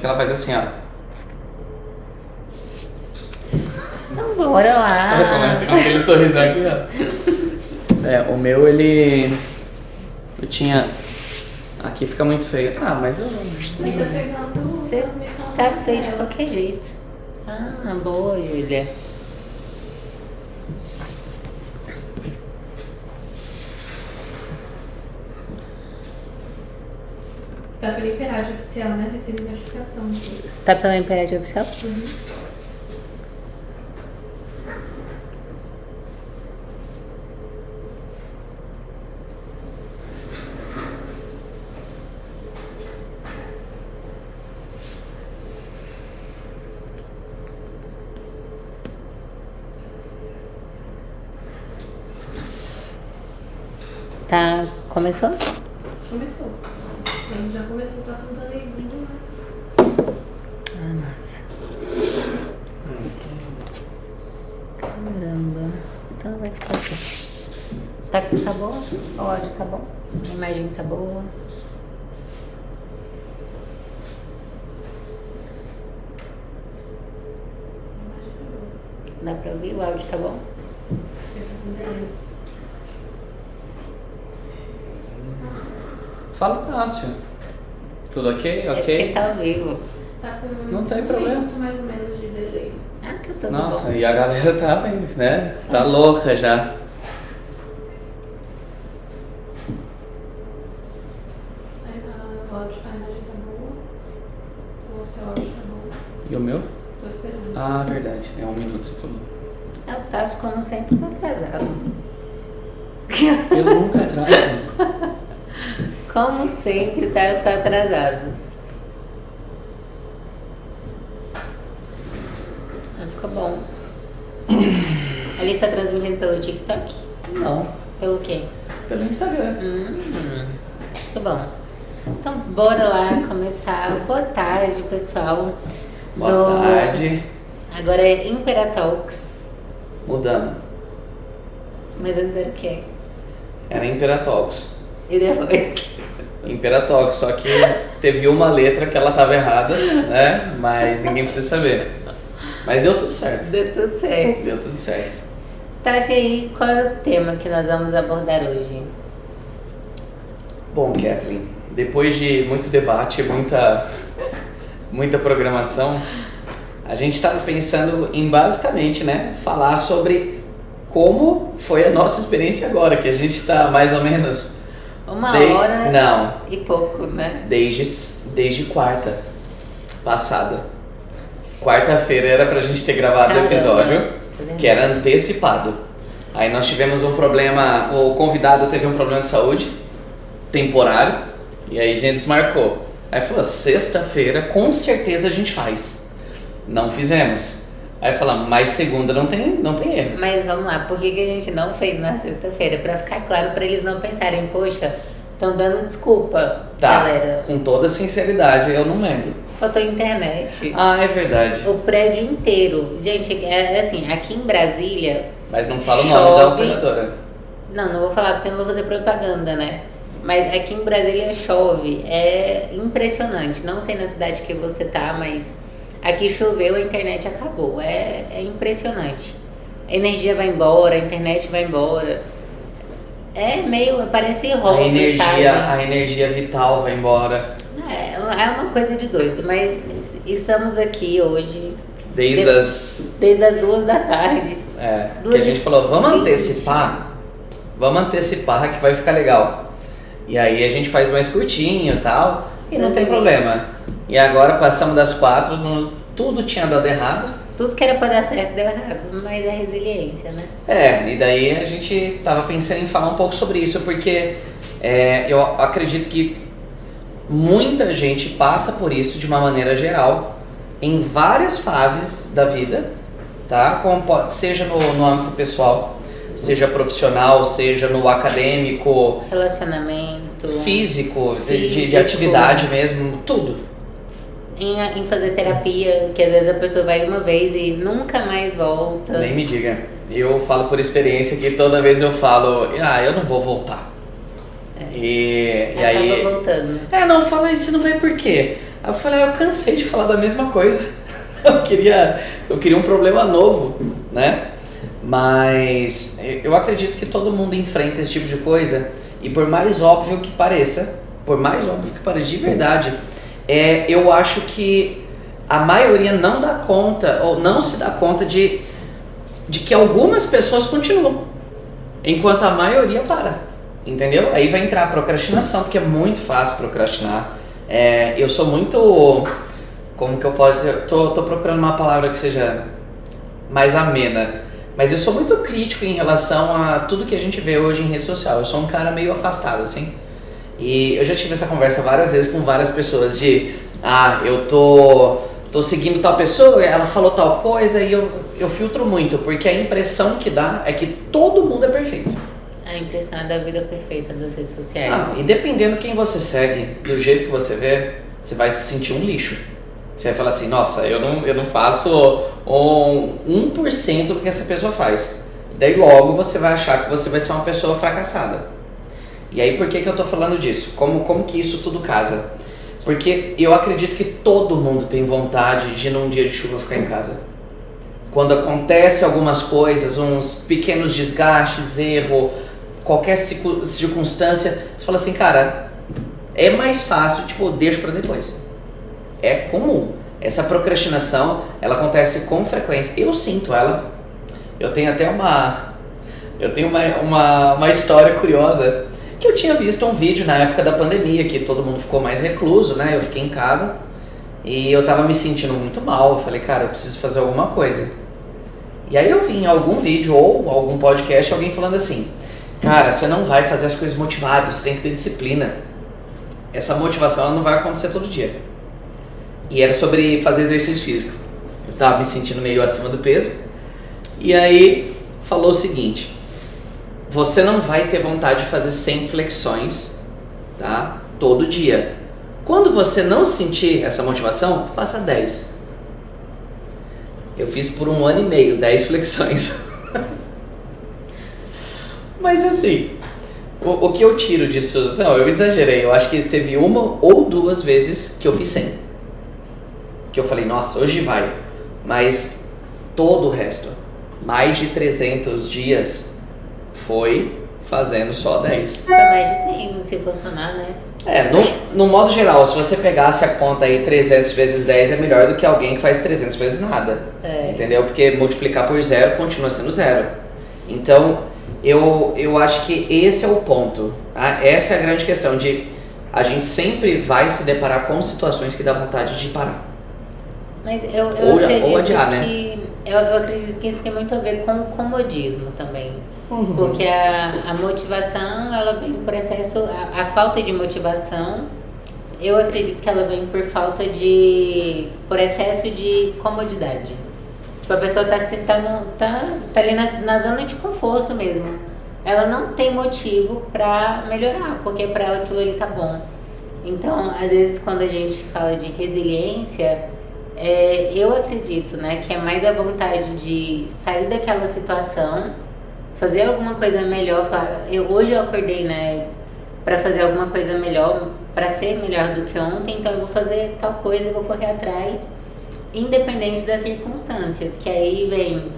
que ela faz assim, ó. Então bora lá. Ela começa com aquele sorrisão aqui, ó. O meu, ele... Eu tinha... Aqui fica muito feio. Ah, mas eu... Você tá feio de qualquer jeito. Ah, boa, Júlia. Tá pela Imperádio Oficial, né? Recebi notificação. Tá pela Imperádio Oficial? Tá, começou? Começou. Ele já começou, tá com um delayzinho demais. Ah, nossa. Caramba. Então vai ficar assim. Tá bom? O áudio tá bom? A imagem tá boa? Dá pra ouvir? O áudio tá bom? Ele tá com delay. Fala, Tássio. Tudo ok? É porque tá ao vivo. Tá com Não tem um problema. minuto mais ou menos de delay. Ah, tá tudo Nossa, bom. e a galera tá bem, né? Tá louca já. A imagem tá boa. O seu áudio tá bom. E o meu? Tô esperando. Ah, verdade. É 1 minuto, você falou. É, o Tássio, como sempre, tá atrasado. Eu nunca atraso. Como sempre, o Tássio tá atrasado. Ah, ficou bom. Ali está transmitindo pelo TikTok? Não, Pelo quê? pelo Instagram. Muito bom. Então, bora lá começar. Boa tarde, pessoal. Boa tarde. Agora é Imperatalks. Mudando. Mas antes era o quê? Era Imperatalks. E depois? Imperatalks, só que teve uma letra que ela tava errada, né? Mas ninguém precisa saber. Mas deu tudo certo. Deu tudo certo. Deu tudo certo. Tá, e aí, qual é o tema que nós vamos abordar hoje? Bom, Kathleen, depois de muito debate, muita programação, a gente estava pensando em basicamente, né, falar sobre como foi a nossa experiência agora, que a gente está mais ou menos... Uma hora Não, e pouco, né? desde quarta passada. Quarta-feira era pra gente ter gravado o Caramba. episódio, que era antecipado. Aí nós tivemos um problema, o convidado teve um problema de saúde temporário, e aí a gente desmarcou. Aí falou, sexta-feira com certeza a gente faz. Não fizemos. Aí falamos, mas segunda não tem erro. Mas vamos lá, por que a gente não fez na sexta-feira? Pra ficar claro, pra eles não pensarem, poxa, estão dando desculpa, Tá, galera. com toda sinceridade, eu não lembro. Faltou internet. Ah, é verdade. O prédio inteiro. Gente, é assim, aqui em Brasília... Mas não fala o nome da Chove. operadora. Não vou falar porque eu não vou fazer propaganda, né? Mas aqui em Brasília chove. É impressionante. Não sei na cidade que você tá, mas aqui choveu, a internet acabou. É impressionante. A energia vai embora, a internet vai embora. É meio... Parece roça, sabe? A energia vital vai embora. É uma coisa de doido, mas estamos aqui hoje Desde as... desde as 2 da tarde. que a gente falou, vamos antecipar que vai ficar legal. E aí a gente faz mais curtinho e tal, e não tem problema. E agora passamos das 4, tudo tinha dado errado. Tudo que era pra dar certo deu errado, mas é resiliência, né? E daí a gente tava pensando em falar um pouco sobre isso, porque eu acredito que muita gente passa por isso de uma maneira geral, em várias fases da vida, tá? Seja no âmbito pessoal, seja profissional, seja no acadêmico, Relacionamento. físico. De atividade mesmo, tudo. Em fazer terapia, que às vezes a pessoa vai uma vez e nunca mais volta. Nem me diga. Eu falo por experiência que toda vez eu falo, eu não vou voltar. E Acaba aí... voltando. Não, fala aí, você não vai por quê? Aí eu falei, eu cansei de falar da mesma coisa. Eu queria um problema novo, né? Mas eu acredito que todo mundo enfrenta esse tipo de coisa e por mais óbvio que pareça de verdade, eu acho que a maioria não dá conta ou não se dá conta de que algumas pessoas continuam, enquanto a maioria para, entendeu? Aí vai entrar a procrastinação, porque é muito fácil procrastinar. Eu sou muito, como que eu posso dizer, tô procurando uma palavra que seja mais amena, mas eu sou muito crítico em relação a tudo que a gente vê hoje em rede social. Eu sou um cara meio afastado, assim. E eu já tive essa conversa várias vezes com várias pessoas de, eu tô seguindo tal pessoa, ela falou tal coisa, e eu filtro muito, porque a impressão que dá é que todo mundo é perfeito. A impressão é da vida perfeita das redes sociais. E dependendo quem você segue, do jeito que você vê, você vai se sentir um lixo. Você vai falar assim, nossa, eu não faço 1% do que essa pessoa faz. Daí logo você vai achar que você vai ser uma pessoa fracassada. E aí por que eu tô falando disso? Como que isso tudo casa? Porque eu acredito que todo mundo tem vontade de num dia de chuva ficar em casa. Quando acontece algumas coisas, uns pequenos desgastes, erro, qualquer circunstância, você fala assim, cara, é mais fácil, deixa pra depois. É comum. Essa procrastinação, ela acontece com frequência. Eu sinto ela. Eu tenho até uma história curiosa, que eu tinha visto um vídeo na época da pandemia, que todo mundo ficou mais recluso, né? Eu fiquei em casa e eu tava me sentindo muito mal. Eu falei, cara, eu preciso fazer alguma coisa. E aí eu vi em algum vídeo ou algum podcast alguém falando assim, cara, você não vai fazer as coisas motivado, você tem que ter disciplina. Essa motivação ela não vai acontecer todo dia. E era sobre fazer exercício físico. Eu tava me sentindo meio acima do peso. E aí falou o seguinte, você não vai ter vontade de fazer 100 flexões, tá? Todo dia. Quando você não sentir essa motivação, faça 10. Eu fiz por 1 ano e meio 10 flexões. Mas assim, o que eu tiro disso... Não, eu exagerei. Eu acho que teve 1 ou 2 vezes que eu fiz 100. Que eu falei, nossa, hoje vai. Mas todo o resto, mais de 300 dias, foi fazendo só 10. Foi mais de 100, se funcionar, né? No modo geral, se você pegasse a conta aí 300 vezes 10 é melhor do que alguém que faz 300 vezes nada. Entendeu? Porque multiplicar por 0 continua sendo 0. Então, eu acho que esse é o ponto. Tá? Essa é a grande questão de a gente sempre vai se deparar com situações que dá vontade de parar. Mas eu acredito adiar, né? Eu acredito que isso tem muito a ver com o comodismo também. Uhum. Porque a motivação, ela vem por excesso, a falta de motivação, eu acredito que ela vem por excesso de comodidade. Tipo, a pessoa tá ali na zona de conforto mesmo. Ela não tem motivo pra melhorar, porque pra ela aquilo ali tá bom. Então, às vezes, quando a gente fala de resiliência, eu acredito, né, que é mais a vontade de sair daquela situação, fazer alguma coisa melhor. Hoje eu acordei, né, pra fazer alguma coisa melhor, pra ser melhor do que ontem, então eu vou fazer tal coisa, eu vou correr atrás, independente das circunstâncias, que aí vem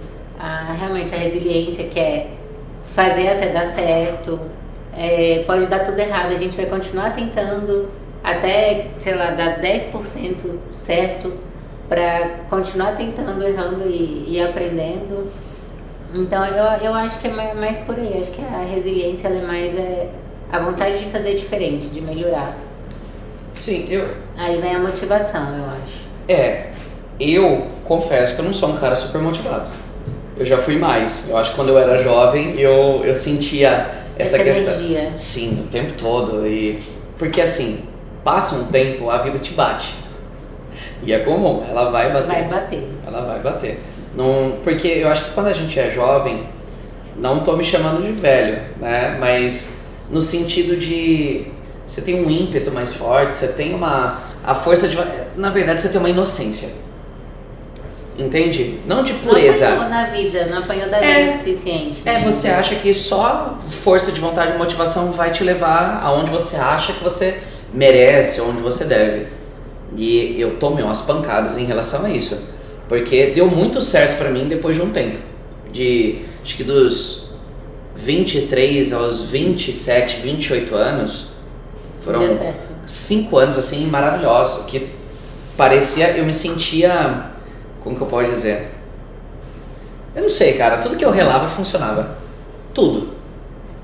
realmente a resiliência, que é fazer até dar certo. Pode dar tudo errado, a gente vai continuar tentando até, sei lá, dar 10% certo, para continuar tentando, errando e aprendendo. Então eu acho que é mais por aí. Acho que a resiliência ela é mais a vontade de fazer diferente, de melhorar. Sim, Aí vem a motivação, eu acho. Eu confesso que eu não sou um cara super motivado. Eu já fui mais. Eu acho que quando eu era jovem eu sentia essa questão. Energia. Sim, o tempo todo. Porque assim, passa um tempo, a vida te bate. E é comum, ela vai bater. Ela vai bater. Não, porque eu acho que quando a gente é jovem, não tô me chamando de velho, né? Mas no sentido de você tem um ímpeto mais forte, você tem a força de... Na verdade, você tem uma inocência. Entende? Não de pureza. Não apanhou na vida, não apanhou da vida o suficiente. Né? Você acha que só força de vontade e motivação vai te levar aonde você acha que você merece, onde você deve. E eu tomei umas pancadas em relação a isso. Porque deu muito certo pra mim depois de um tempo. Acho que dos 23 aos 27, 28 anos, foram Deu certo. 5 anos assim maravilhosos. Que parecia, eu me sentia, como que eu posso dizer? Eu não sei, cara, tudo que eu relava funcionava. Tudo.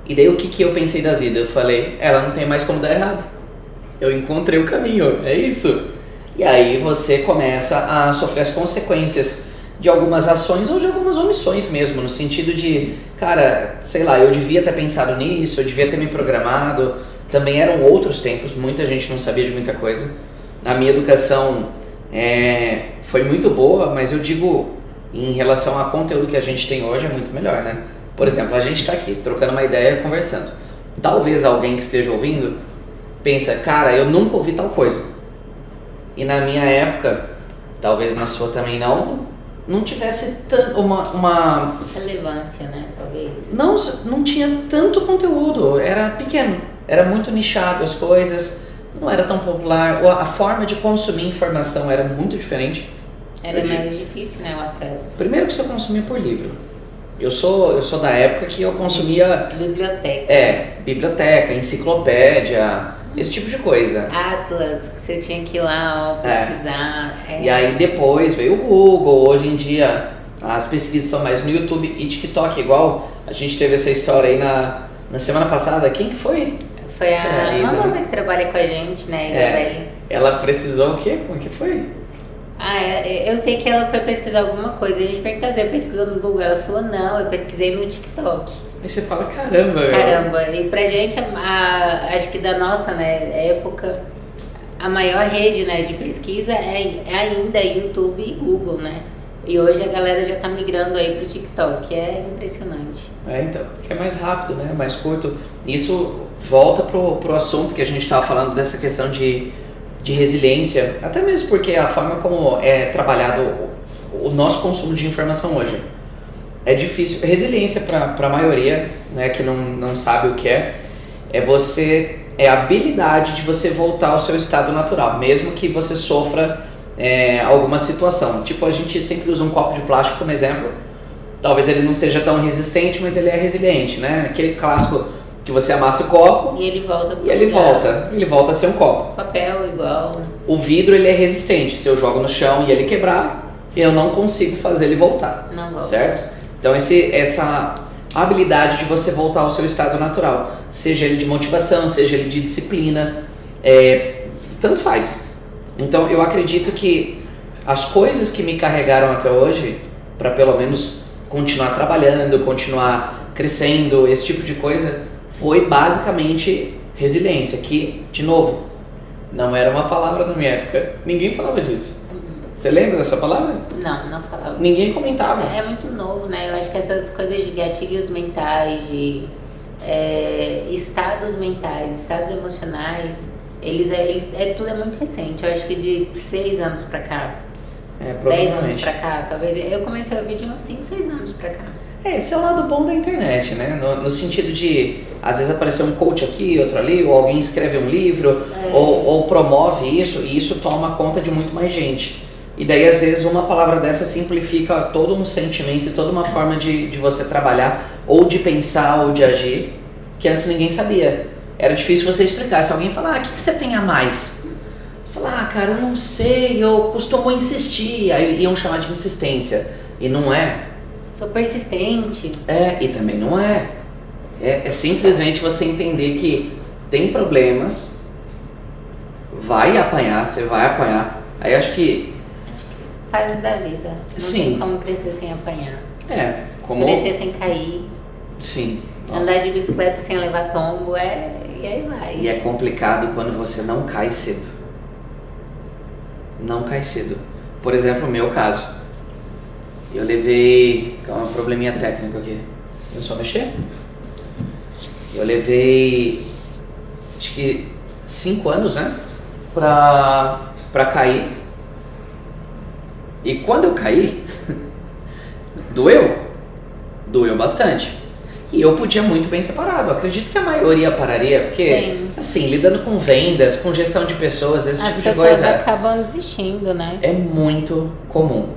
E daí o que eu pensei da vida? Eu falei, ela não tem mais como dar errado. Eu encontrei o caminho, é isso. E aí você começa a sofrer as consequências de algumas ações ou de algumas omissões mesmo, no sentido de, cara, sei lá, eu devia ter pensado nisso, eu devia ter me programado. Também eram outros tempos, muita gente não sabia de muita coisa. A minha educação foi muito boa, mas eu digo, em relação ao conteúdo que a gente tem hoje, é muito melhor, né? Por exemplo, a gente está aqui, trocando uma ideia, conversando. Talvez alguém que esteja ouvindo pensa, cara, eu nunca ouvi tal coisa. E na minha época, talvez na sua também não tivesse uma Relevância, né? Talvez. não tinha tanto conteúdo, era pequeno, era muito nichado as coisas, não era tão popular, a forma de consumir informação era muito diferente. Era mais difícil, né? O acesso. Primeiro que você consumia por livro. Eu sou da época que eu consumia Biblioteca. biblioteca, enciclopédia, esse tipo de coisa. Atlas, que você tinha que ir lá pesquisar. E aí depois veio o Google, hoje em dia as pesquisas são mais no YouTube e TikTok, igual a gente teve essa história aí na semana passada. Quem que foi? Foi a Isa, uma moça que trabalha com a gente, né, Isabelle? Ela precisou o quê? Como que foi? Eu sei que ela foi pesquisar alguma coisa. A gente perguntou, você pesquisou no Google? Ela falou, não, eu pesquisei no TikTok. Aí você fala, caramba. Caramba, e pra gente, acho que da nossa, né, época, a maior rede, né, de pesquisa é ainda YouTube e Google, né? E hoje a galera já tá migrando aí pro TikTok, é impressionante. Então, porque é mais rápido, né, mais curto. Isso volta pro assunto que a gente tava falando dessa questão de resiliência, até mesmo porque a forma como é trabalhado o nosso consumo de informação hoje é difícil. Resiliência para a maioria, né, que não sabe o que é a habilidade de você voltar ao seu estado natural, mesmo que você sofra alguma situação. Tipo, a gente sempre usa um copo de plástico como exemplo. Talvez ele não seja tão resistente, mas ele é resiliente, né? Aquele clássico que você amassa o copo e ele volta ele volta a ser um copo. Papel igual. O vidro, ele é resistente. Se eu jogo no chão e ele quebrar, eu não consigo fazer ele voltar. Não volta. Certo? Então essa habilidade de você voltar ao seu estado natural, seja ele de motivação, seja ele de disciplina, tanto faz. Então eu acredito que as coisas que me carregaram até hoje, para pelo menos continuar trabalhando, continuar crescendo, esse tipo de coisa, foi basicamente resiliência, que, de novo, não era uma palavra na minha época, ninguém falava disso. Você lembra dessa palavra? Não falava. Ninguém comentava. É muito novo, né? Eu acho que essas coisas de gatilhos mentais, de estados mentais, estados emocionais, tudo é muito recente. Eu acho que de 6 anos pra cá, 10 anos pra cá, talvez. Eu comecei a ouvir de uns 5, 6 anos pra cá. Esse é o lado bom da internet, né? No sentido de, às vezes aparecer um coach aqui, outro ali, ou alguém escreve um livro, ou promove isso, e isso toma conta de muito mais gente. E daí, às vezes, uma palavra dessa simplifica todo um sentimento e toda uma forma de você trabalhar, ou de pensar, ou de agir, que antes ninguém sabia. Era difícil você explicar. Se alguém falar, o que você tem a mais? Falar, cara, eu não sei, eu costumo insistir. Aí iam chamar de insistência. E não é. Sou persistente. E também não é. É simplesmente você entender que tem problemas, vai apanhar, você vai apanhar. Aí acho que fases da vida. Não Sim. tem como crescer sem apanhar. Como... Crescer sem cair. Sim. Nossa. Andar de bicicleta sem levar tombo, e aí vai. E é complicado quando você não cai cedo. Não cai cedo. Por exemplo, no meu caso. Eu levei... Calma, um probleminha técnico aqui. Eu só mexer? Eu levei... Acho que 5 anos, né? Pra cair. E quando eu caí... Doeu bastante. E eu podia muito bem ter parado. Eu acredito que a maioria pararia, porque, Sim. assim, lidando com vendas, com gestão de pessoas, esse As tipo de pessoas coisa acabam desistindo, né? é muito comum.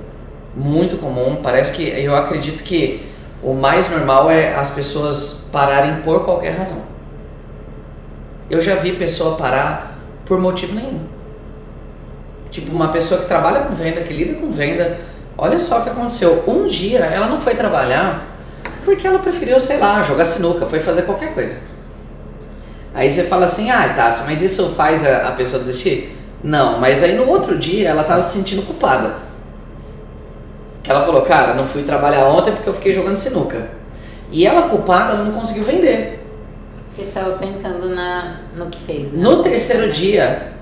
Muito comum. Parece que eu acredito que o mais normal é as pessoas pararem por qualquer razão. Eu já vi pessoa parar por motivo nenhum. Tipo, uma pessoa que trabalha com venda, que lida com venda, olha só o que aconteceu. Um dia ela não foi trabalhar porque ela preferiu, sei lá, jogar sinuca, foi fazer qualquer coisa. Aí você fala assim, Tassi, mas isso faz a pessoa desistir? Não, mas aí no outro dia ela tava se sentindo culpada. Que ela falou, cara, não fui trabalhar ontem porque eu fiquei jogando sinuca. E ela culpada, ela não conseguiu vender. Porque estava pensando no que fez, né? No terceiro dia,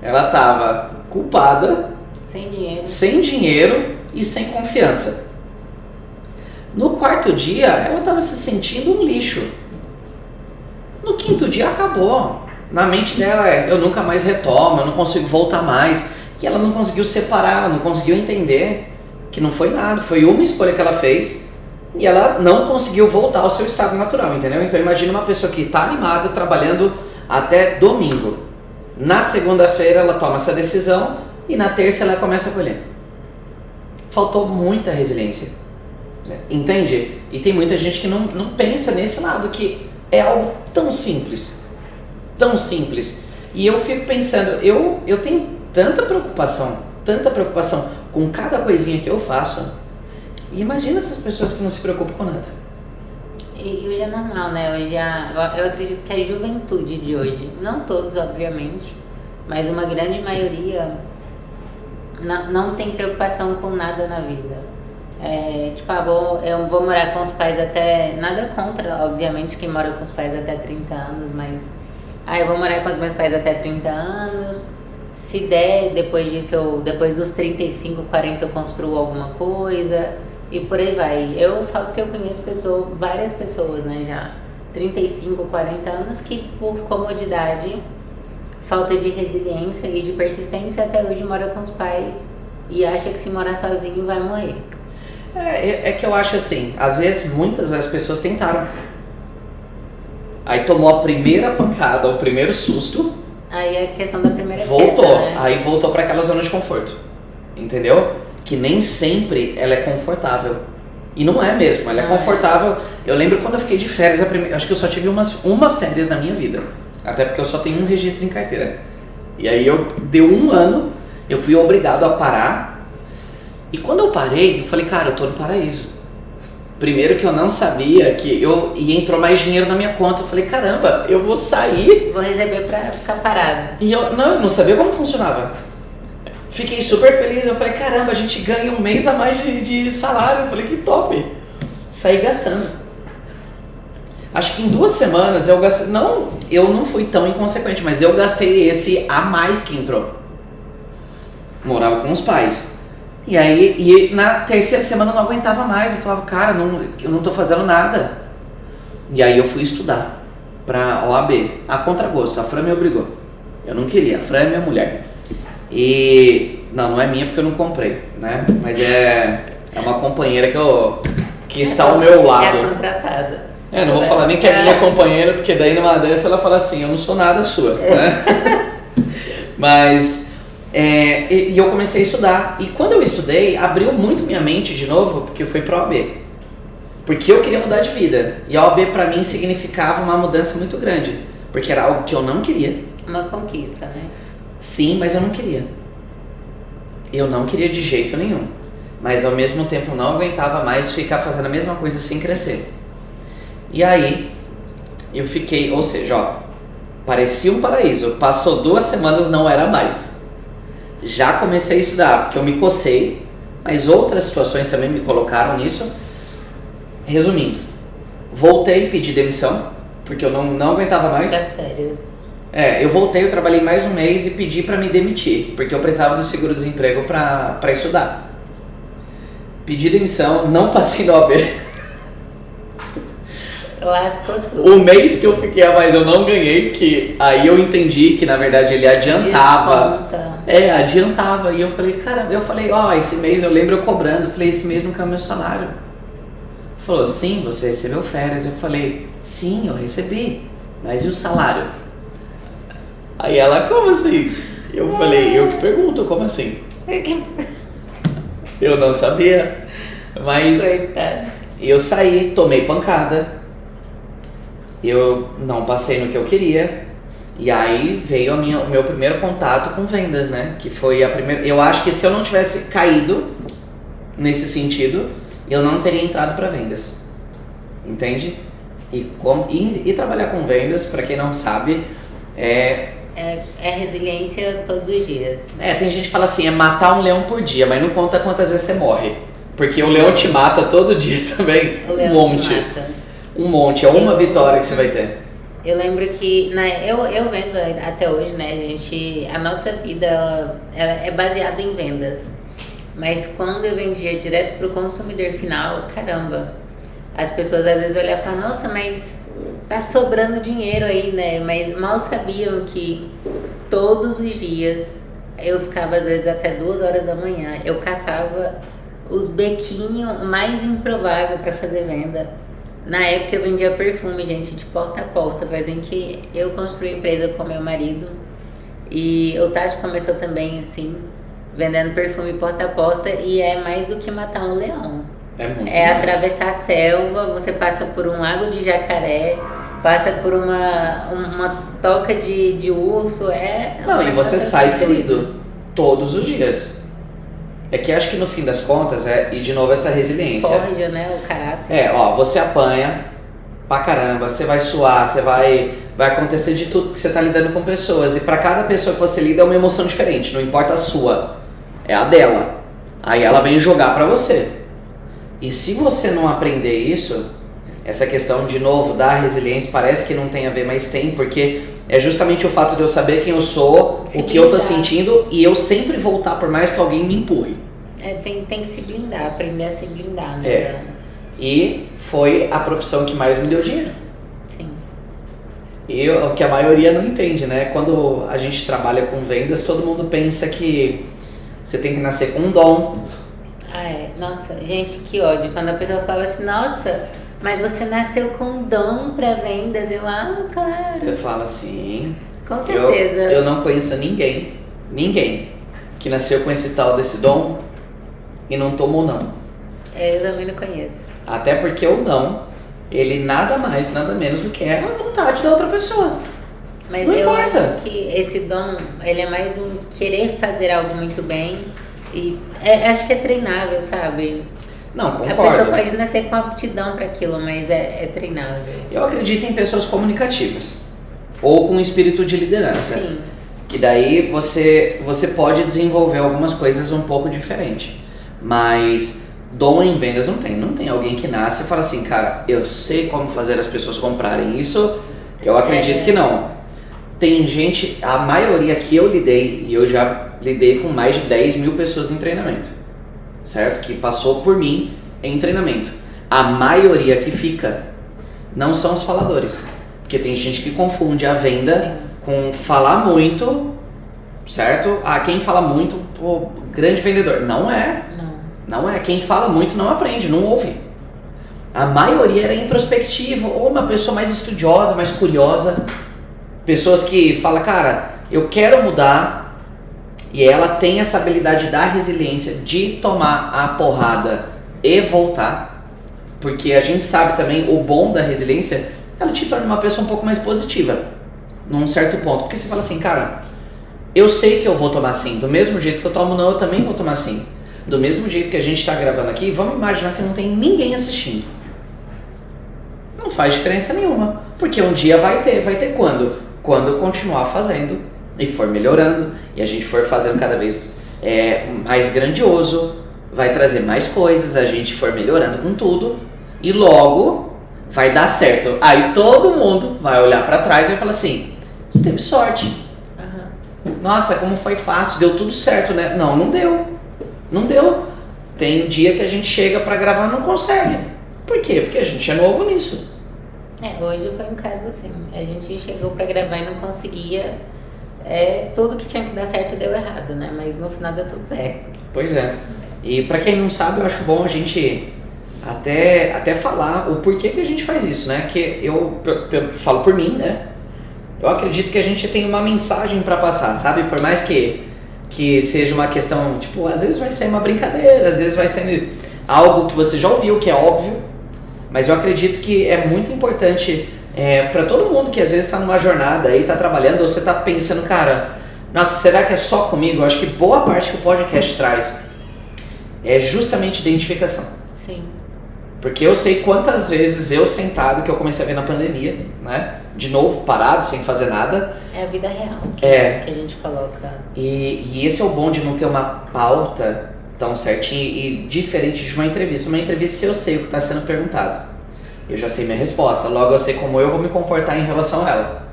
ela tava culpada, Sem dinheiro. e sem confiança. No quarto dia, ela estava se sentindo um lixo. No quinto dia, acabou. Na mente dela eu nunca mais retomo, eu não consigo voltar mais. E ela não conseguiu separar, ela não conseguiu entender que não foi nada, foi uma escolha que ela fez e ela não conseguiu voltar ao seu estado natural, entendeu? Então imagina uma pessoa que está animada, trabalhando até domingo. Na segunda-feira ela toma essa decisão e na terça ela começa a colher. Faltou muita resiliência. Entende? E tem muita gente que não pensa nesse lado, que é algo tão simples. Tão simples. E eu fico pensando, eu tenho tanta preocupação com cada coisinha que eu faço. E imagina essas pessoas que não se preocupam com nada. E hoje é normal, né? Eu acredito que a juventude de hoje, não todos, obviamente, mas uma grande maioria não tem preocupação com nada na vida. Eu vou morar com os pais até... Nada contra, obviamente, quem mora com os pais até 30 anos, mas... eu vou morar com os meus pais até 30 anos. Se der, depois disso, depois dos 35, 40 eu construo alguma coisa. E por aí vai. Eu falo que eu conheço várias pessoas, né, já 35, 40 anos, que por comodidade, falta de resiliência e de persistência, até hoje mora com os pais e acha que se morar sozinho vai morrer. É que eu acho assim, às vezes muitas das pessoas tentaram. Aí tomou a primeira pancada, o primeiro susto. Aí é a questão da primeira voltou, queda, né? Aí voltou para aquela zona de conforto. Entendeu? Que nem sempre ela é confortável. E não é mesmo, ela é confortável. Eu lembro quando eu fiquei de férias, acho que eu só tive uma férias na minha vida. Até porque eu só tenho um registro em carteira. E aí deu um ano, eu fui obrigado a parar. E quando eu parei, eu falei, cara, eu tô no paraíso. Primeiro que eu não sabia e entrou mais dinheiro na minha conta. Eu falei, caramba, eu vou sair. Vou receber pra ficar parado. E eu não sabia como funcionava. Fiquei super feliz, eu falei, caramba, a gente ganha um mês a mais de salário. Eu falei, que top. Saí gastando. Acho que em 2 semanas eu gastei, eu não fui tão inconsequente, mas eu gastei esse a mais que entrou. Morava com os pais. E aí, na terceira semana eu não aguentava mais, eu falava, cara, eu não tô fazendo nada. E aí eu fui estudar pra OAB, a contragosto, a Fran me obrigou. Eu não queria, a Fran é minha mulher. E não é minha porque eu não comprei, né? Mas é uma companheira que está ao meu lado. É a contratada. Não vou falar nem que é minha companheira, porque daí numa dessa ela fala assim, eu não sou nada sua, né? Mas... e eu comecei a estudar, e quando eu estudei, abriu muito minha mente de novo, porque eu fui pra OAB. Porque eu queria mudar de vida, e a OAB pra mim significava uma mudança muito grande, porque era algo que eu não queria. Uma conquista, né? Sim, mas eu não queria. Eu não queria de jeito nenhum, mas ao mesmo tempo eu não aguentava mais ficar fazendo a mesma coisa sem crescer. E aí, eu fiquei, ou seja, parecia um paraíso, passou 2 semanas, não era mais. Já comecei a estudar, porque eu me cocei, mas outras situações também me colocaram nisso. Resumindo, voltei, pedi demissão, porque eu não aguentava mais. Das férias. Eu voltei, eu trabalhei mais um mês e pedi pra me demitir, porque eu precisava do seguro-desemprego pra estudar. Pedi demissão, não passei na OAB. Lascou tudo. O mês que eu fiquei a mais eu não ganhei, que aí eu entendi que na verdade ele adiantava. Desconta. Adiantava. E eu falei, cara, esse mês eu lembro eu cobrando, falei, esse mês não caiu meu salário. Falou, sim, você recebeu férias. Eu falei, sim, eu recebi. Mas e o salário? Aí ela, como assim? Eu falei, eu que pergunto, como assim? Eu não sabia. Mas Coitado. eu saí, tomei pancada. Eu não passei no que eu queria. E aí veio o meu primeiro contato com vendas, né? Que foi a primeira. Eu acho que se eu não tivesse caído nesse sentido, eu não teria entrado para vendas. Entende? E trabalhar com vendas, para quem não sabe, É resiliência todos os dias. tem gente que fala assim, é matar um leão por dia, mas não conta quantas vezes você morre. Porque o leão te mata todo dia também. O leão Um monte. te mata. Um monte, é uma vitória que você vai ter. Eu lembro que eu vendo até hoje, né, gente, a nossa vida ela é baseada em vendas. Mas quando eu vendia direto pro consumidor final, caramba, as pessoas às vezes olham e falam, nossa, mas tá sobrando dinheiro aí, né? Mas mal sabiam que todos os dias eu ficava às vezes até 2 horas da manhã, eu caçava os bequinhos mais improváveis para fazer venda. Na época eu vendia perfume, gente, de porta a porta, faz em que eu construí a empresa com meu marido e o Tati começou também assim, vendendo perfume porta a porta e é mais do que matar um leão. É muito É mais. atravessar a selva, você passa por um lago de jacaré, passa por uma toca de urso, Não, e você sai doido. ferido todos os dias. É que acho que no fim das contas e de novo essa resiliência. Forja, né, o caráter. Você apanha pra caramba, você vai suar, vai acontecer de tudo porque você tá lidando com pessoas. E pra cada pessoa que você lida é uma emoção diferente, não importa a sua, é a dela. Aí ela vem jogar pra você. E se você não aprender isso, essa questão de novo da resiliência parece que não tem a ver, mas tem, porque é justamente o fato de eu saber quem eu sou, Se o que eu tô blindar. sentindo e eu sempre voltar por mais que alguém me empurre. Tem que se blindar, aprender a se blindar, né? É. E foi a profissão que mais me deu dinheiro. Sim. E o que a maioria não entende, né? Quando a gente trabalha com vendas, todo mundo pensa que você tem que nascer com um dom. Nossa, gente, que ódio. Quando a pessoa fala assim, nossa, mas você nasceu com dom pra vendas. Claro. Você fala assim... Com certeza. Eu não conheço ninguém que nasceu com esse tal desse dom e não tomou não. Eu também não conheço. Até porque o não, ele nada mais, nada menos do que é a vontade da outra pessoa. Mas Não eu importa. acho que esse dom, ele é mais um querer fazer algo muito bem e acho que é treinável, sabe? Não, A pessoa concordo. pode nascer com aptidão para aquilo, mas é treinável. Eu acredito em pessoas comunicativas ou com um espírito de liderança. Sim. Que daí você pode desenvolver algumas coisas um pouco diferente. Mas dom em vendas não tem. Não tem alguém que nasce e fala assim, cara, eu sei como fazer as pessoas comprarem isso. Eu acredito que não. Tem gente, a maioria que eu lidei, e eu já lidei com mais de 10 mil pessoas em treinamento, certo? Que passou por mim em treinamento. A maioria que fica não são os faladores. Porque tem gente que confunde a venda com falar muito, certo? Quem fala muito, grande vendedor. Não é. Não é. Quem fala muito não aprende, não ouve. A maioria era introspectivo, ou uma pessoa mais estudiosa, mais curiosa. Pessoas que falam, cara, eu quero mudar, e ela tem essa habilidade da resiliência de tomar a porrada e voltar. Porque a gente sabe também, o bom da resiliência, ela te torna uma pessoa um pouco mais positiva, num certo ponto. Porque você fala assim, cara, eu sei que eu vou tomar sim, do mesmo jeito que eu tomo não, eu também vou tomar sim. Do mesmo jeito que a gente está gravando aqui, vamos imaginar que não tem ninguém assistindo. Não faz diferença nenhuma, porque um dia vai ter quando? Quando eu continuar fazendo e for melhorando, e a gente for fazendo cada vez mais grandioso, vai trazer mais coisas, a gente for melhorando com tudo, e logo vai dar certo. Aí todo mundo vai olhar pra trás e vai falar assim, você teve sorte. Nossa, como foi fácil, deu tudo certo, né? Não deu. Não deu. Tem dia que a gente chega pra gravar e não consegue. Por quê? Porque a gente é novo nisso. Hoje foi um caso assim. A gente chegou pra gravar e não conseguia. Tudo que tinha que dar certo deu errado, né? Mas no final deu tudo certo. Pois é. E pra quem não sabe, eu acho bom a gente até falar o porquê que a gente faz isso, né? Que eu falo por mim, né? Eu acredito que a gente tem uma mensagem para passar, sabe? Por mais que seja uma questão, tipo, às vezes vai ser uma brincadeira, às vezes vai ser algo que você já ouviu, que é óbvio, mas eu acredito que é muito importante para todo mundo que às vezes está numa jornada aí, está trabalhando, ou você está pensando, cara, nossa, será que é só comigo? Eu acho que boa parte que o podcast traz é justamente identificação. Sim. Porque eu sei quantas vezes eu sentado, que eu comecei a ver na pandemia, né? De novo, parado, sem fazer nada. É a vida real que a gente coloca. E esse é o bom de não ter uma pauta tão certinha e diferente de uma entrevista. Uma entrevista eu sei o que está sendo perguntado. Eu já sei minha resposta, logo eu sei como eu vou me comportar em relação a ela.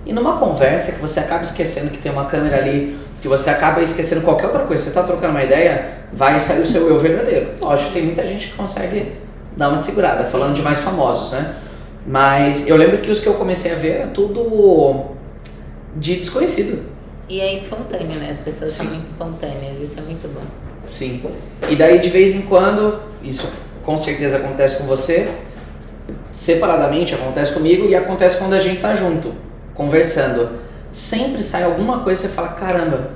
E numa conversa que você acaba esquecendo que tem uma câmera ali, que você acaba esquecendo qualquer outra coisa, você está trocando uma ideia, vai sair o seu eu verdadeiro. Lógico, tem muita gente que consegue dar uma segurada, falando de mais famosos, né? Mas eu lembro que os que eu comecei a ver era tudo de desconhecido. E é espontâneo, né? As pessoas são muito espontâneas, isso é muito bom. Sim. E daí de vez em quando, isso com certeza acontece com você, separadamente acontece comigo e acontece quando a gente tá junto, conversando. Sempre sai alguma coisa e você fala, caramba,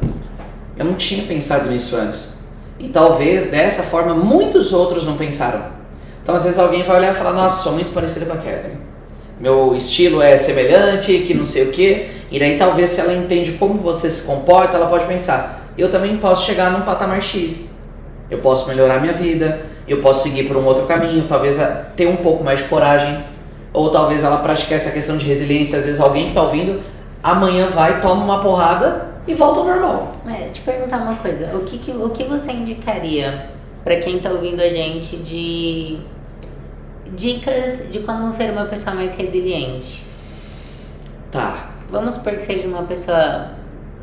eu não tinha pensado nisso antes. E talvez dessa forma muitos outros não pensaram. Então às vezes alguém vai olhar e falar, nossa, sou muito parecida com a Catherine. Meu estilo é semelhante, que não sei o quê. E daí talvez se ela entende como você se comporta, ela pode pensar, eu também posso chegar num patamar X. Eu posso melhorar minha vida, eu posso seguir por um outro caminho, talvez ter um pouco mais de coragem. Ou talvez ela pratique essa questão de resiliência. Às vezes alguém que está ouvindo, amanhã vai, toma uma porrada e volta ao normal. Te perguntar uma coisa, o que você indicaria para quem está ouvindo a gente de dicas de como ser uma pessoa mais resiliente? Tá. Vamos supor que seja uma pessoa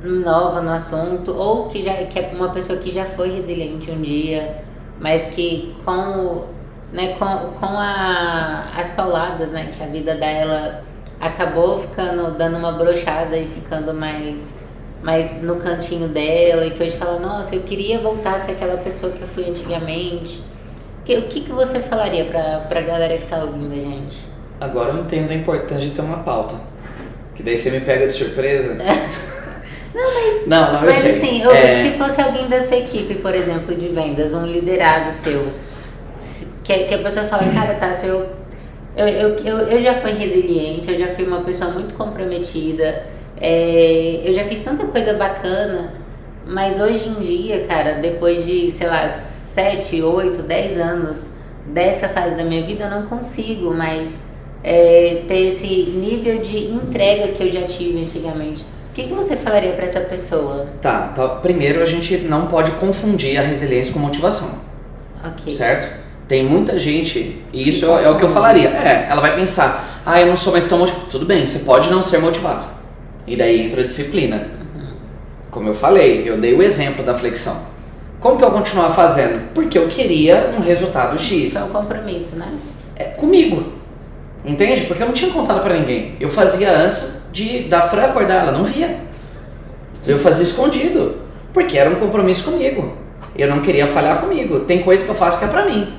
nova no assunto, ou que é uma pessoa que já foi resiliente um dia, mas que com as pauladas, né, que a vida dela acabou dando uma brochada e ficando mais no cantinho dela, e que hoje fala, nossa, eu queria voltar a ser aquela pessoa que eu fui antigamente. O que você falaria pra galera que tá ouvindo a gente? Agora eu entendo a importância de ter uma pauta. Que daí você me pega de surpresa. Não, eu sei. Assim, se fosse alguém da sua equipe, por exemplo, de vendas, um liderado seu, que a pessoa fala, cara, Tássio, eu já fui resiliente, eu já fui uma pessoa muito comprometida, eu já fiz tanta coisa bacana, mas hoje em dia, cara, depois de, sei lá, 7, 8, 10 anos dessa fase da minha vida, eu não consigo mais ter esse nível de entrega que eu já tive antigamente. O que você falaria para essa pessoa? Tá, primeiro a gente não pode confundir a resiliência com motivação. Ok. Certo? Tem muita gente, e isso é o que eu falaria. Ela vai pensar, eu não sou mais tão motivado. Tudo bem, você pode não ser motivado. E daí entra a disciplina. Uhum. Como eu falei, eu dei o exemplo da flexão. Como que eu continuava fazendo? Porque eu queria um resultado X. É um compromisso, né? Comigo. Entende? Porque eu não tinha contado pra ninguém. Eu fazia antes da Fran acordar, ela não via. Eu fazia escondido. Porque era um compromisso comigo. Eu não queria falhar comigo. Tem coisa que eu faço que é pra mim.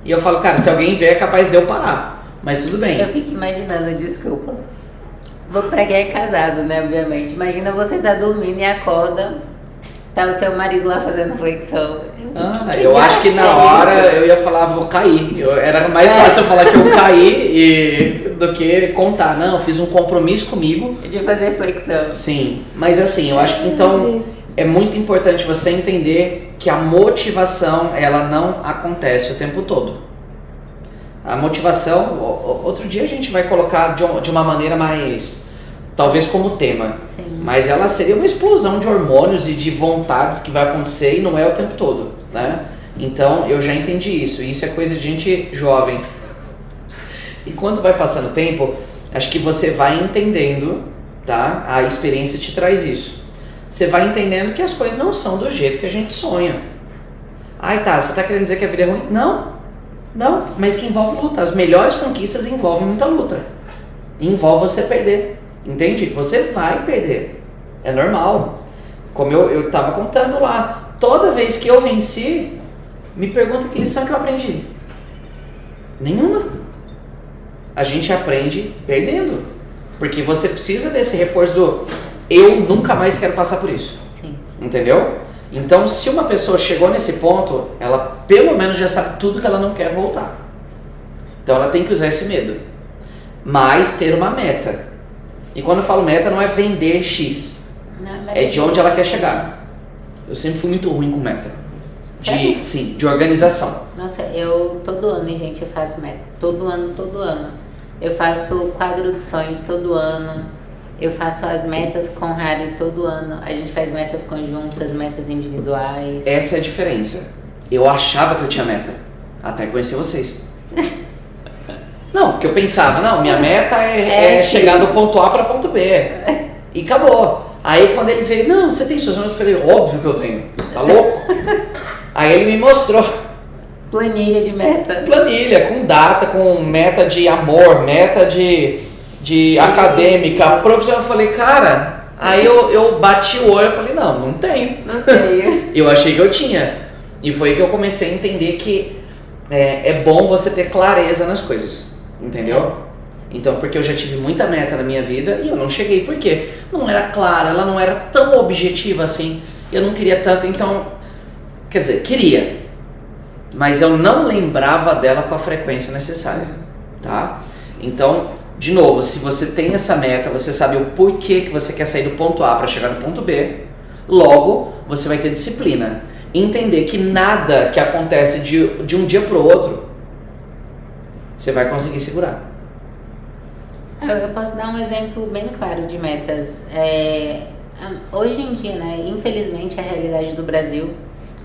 E eu falo, cara, se alguém ver é capaz de eu parar. Mas tudo bem. Eu fico imaginando, desculpa. Pra quem é casado, né, obviamente. Imagina você tá dormindo e acorda, tá o seu marido lá fazendo flexão. Eu acho que na hora eu ia falar, vou cair. Era mais fácil eu falar que eu caí do que contar. Não, eu fiz um compromisso comigo. De fazer flexão. Sim, mas assim, eu acho que então é muito importante você entender que a motivação, ela não acontece o tempo todo. A motivação, outro dia a gente vai colocar de uma maneira mais, talvez como tema. Sim. Mas ela seria uma explosão de hormônios e de vontades que vai acontecer e não é o tempo todo, né? Então eu já entendi isso. Isso é coisa de gente jovem. E quando vai passando o tempo, acho que você vai entendendo, tá? A experiência te traz isso. Você vai entendendo que as coisas não são do jeito que a gente sonha. Você tá querendo dizer que a vida é ruim? Não, mas que envolve luta. As melhores conquistas envolvem muita luta. Envolve você perder, entende? Você vai perder, é normal. Como eu tava contando lá, toda vez que eu venci, me pergunta que lição que eu aprendi. Nenhuma. A gente aprende perdendo. Porque você precisa desse reforço do eu nunca mais quero passar por isso. Sim. Entendeu? Então, se uma pessoa chegou nesse ponto, ela pelo menos já sabe tudo que ela não quer voltar. Então, ela tem que usar esse medo. Mas ter uma meta. E quando eu falo meta, não é vender X. Não, É de onde ela quer chegar. Eu sempre fui muito ruim com meta. Sério? Sim, de organização. Nossa, eu todo ano, gente, eu faço meta. Todo ano. Eu faço quadro de sonhos todo ano. Eu faço as metas com Harry todo ano. A gente faz metas conjuntas, metas individuais. Essa é a diferença. Eu achava que eu tinha meta. Até conhecer vocês. Não, porque eu pensava, não, minha meta é chegar do ponto A para ponto B. E acabou. Aí quando ele veio, não, você tem seus sonhos? Eu falei, óbvio que eu tenho. Tá louco? Aí ele me mostrou. Planilha de meta. Planilha, com data, com meta de amor, meta de acadêmica, profissional. Eu falei, cara, aí eu bati o olho e falei, não tenho. Não tenho. Eu achei que eu tinha. E foi que eu comecei a entender que é bom você ter clareza nas coisas, entendeu? Então, porque eu já tive muita meta na minha vida e eu não cheguei. Por quê? Não era clara, ela não era tão objetiva assim. Eu não queria tanto, então... Quer dizer, queria. Mas eu não lembrava dela com a frequência necessária, tá? Então, de novo, se você tem essa meta, você sabe o porquê que você quer sair do ponto A para chegar no ponto B, logo, você vai ter disciplina. Entender que nada que acontece de um dia pro outro, você vai conseguir segurar. Eu posso dar um exemplo bem claro de metas. Hoje em dia, né, infelizmente, a realidade do Brasil,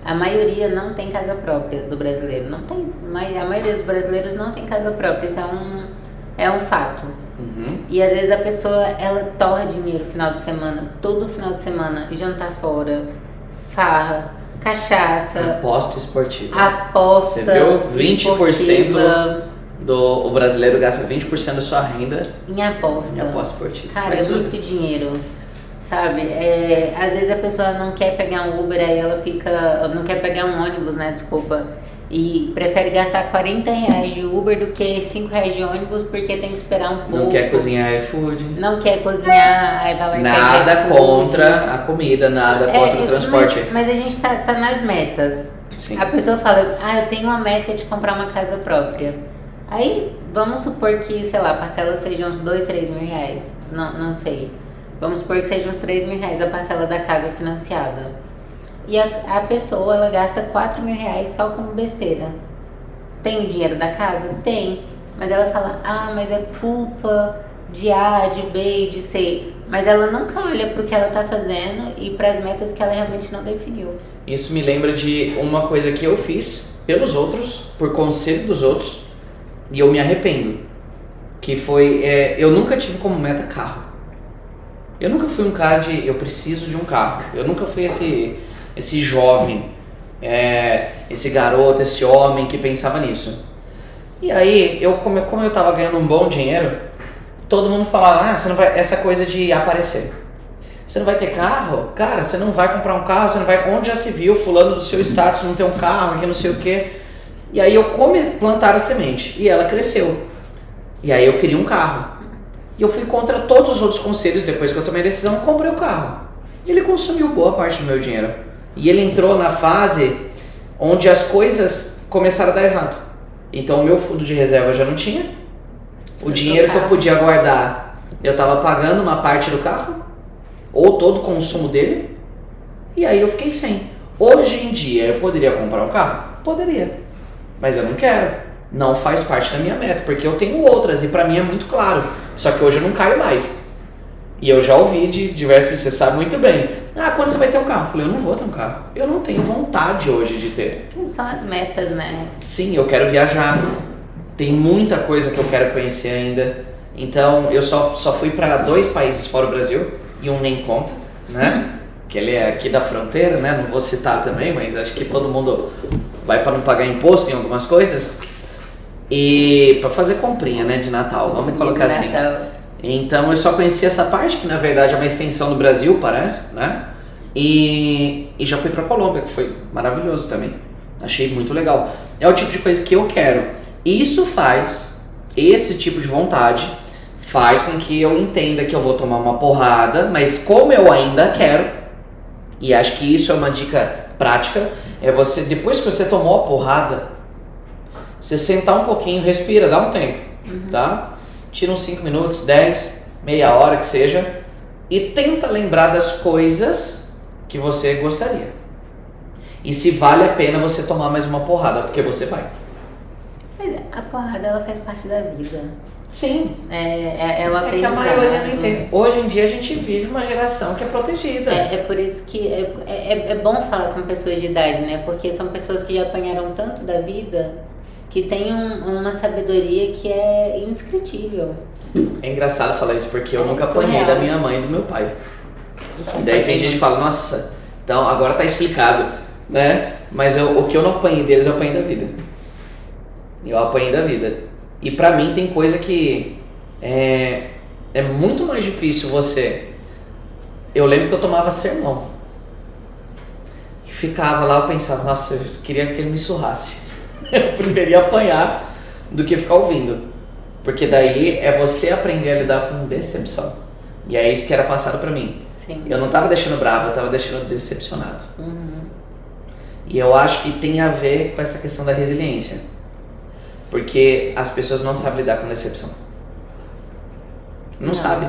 a maioria não tem casa própria do brasileiro. Não tem, a maioria dos brasileiros não tem casa própria, isso é um fato. Uhum. E às vezes a pessoa, ela torra dinheiro final de semana, todo final de semana, jantar fora, farra, cachaça, Aposta esportiva. aposta, Você viu? 20% esportiva, o brasileiro gasta 20% da sua renda em aposta. em aposta esportiva. Cara, Mas é tudo muito dinheiro, sabe? Às vezes a pessoa não quer pegar um Uber, aí ela não quer pegar um ônibus, né? Desculpa. E prefere gastar R$40 de Uber do que R$5 de ônibus porque tem que esperar um pouco. não quer cozinhar iFood. Não quer cozinhar, aí vai lá e Nada pede iFood. contra a comida, nada contra o transporte. Mas a gente tá nas metas. Sim. A pessoa fala, eu tenho uma meta de comprar uma casa própria. Aí, vamos supor que, sei lá, a parcela seja uns R$2, R$3 mil. Não sei. Vamos supor que seja uns R$3 mil a parcela da casa financiada. E a pessoa, ela gasta R$4 mil só como besteira. Tem o dinheiro da casa? Tem. Mas ela fala, mas é culpa de A, de B e de C. Mas ela nunca olha pro que ela tá fazendo e pras metas que ela realmente não definiu. Isso me lembra de uma coisa que eu fiz pelos outros, por conselho dos outros, e eu me arrependo. Que foi, eu nunca tive como meta carro. Eu nunca fui um cara de, eu preciso de um carro. Eu nunca fui esse jovem, esse garoto, esse homem que pensava nisso. E aí, como eu tava ganhando um bom dinheiro, todo mundo falava, você não vai, essa coisa de aparecer. Você não vai ter carro? Cara, você não vai comprar um carro, você não vai, onde já se viu fulano do seu status não ter um carro, que não sei o quê. E aí eu plantar a semente, e ela cresceu. E aí eu queria um carro. E eu fui contra todos os outros conselhos, depois que eu tomei a decisão, comprei o carro. Ele consumiu boa parte do meu dinheiro. E ele entrou na fase onde as coisas começaram a dar errado. Então o meu fundo de reserva já não tinha. O dinheiro que eu podia guardar, eu estava pagando uma parte do carro, ou todo o consumo dele. E aí eu fiquei sem. Hoje em dia eu poderia comprar um carro? Poderia. Mas eu não quero. Não faz parte da minha meta, porque eu tenho outras e pra mim é muito claro. Só que hoje eu não caio mais. E eu já ouvi de diversas pessoas, você sabe muito bem. Quando você vai ter um carro? Eu falei, eu não vou ter um carro. Eu não tenho vontade hoje de ter. Que são as metas, né? Sim, eu quero viajar. Tem muita coisa que eu quero conhecer ainda. Então, eu só fui para 2 países fora do Brasil. E um nem conta, né? Que ele é aqui da fronteira, né? Não vou citar também, mas acho que todo mundo vai para não pagar imposto em algumas coisas. E para fazer comprinha, né, de Natal, vamos colocar assim. Então eu só conheci essa parte, que na verdade é uma extensão do Brasil, parece, né? E já fui pra Colômbia, que foi maravilhoso também. Achei muito legal. É o tipo de coisa que eu quero. Isso faz, esse tipo de vontade faz com que eu entenda que eu vou tomar uma porrada, mas como eu ainda quero, e acho que isso é uma dica prática, é você, depois que você tomou a porrada, você sentar um pouquinho, respira, dá um tempo, tá? Tira uns 5 minutos, 10, meia hora que seja, e tenta lembrar das coisas que você gostaria. E se vale a pena você tomar mais uma porrada, porque você vai. Mas a porrada, ela faz parte da vida. Sim. É o É que a aprendizado. maioria não entende. Hoje em dia a gente vive uma geração que é protegida. É por isso que é bom falar com pessoas de idade, né? Porque são pessoas que já apanharam tanto da vida que tem uma sabedoria que é indescritível. É engraçado falar isso, porque eu nunca surreal. apanhei da minha mãe e do meu pai. Isso E daí tem gente que fala, nossa, então agora tá explicado, né? Mas o que eu não apanhei deles, eu apanhei da vida. Eu apanhei da vida. E pra mim tem coisa que é muito mais difícil você... Eu lembro que eu tomava sermão. E ficava lá, eu pensava, nossa, eu queria que ele me surrasse. Eu preferia apanhar do que ficar ouvindo. Porque daí é você aprender a lidar com decepção. E é isso que era passado pra mim. Sim. Eu não tava deixando bravo, eu tava deixando decepcionado. E eu acho que tem a ver com essa questão da resiliência. Porque as pessoas não sabem lidar com decepção. Não sabe.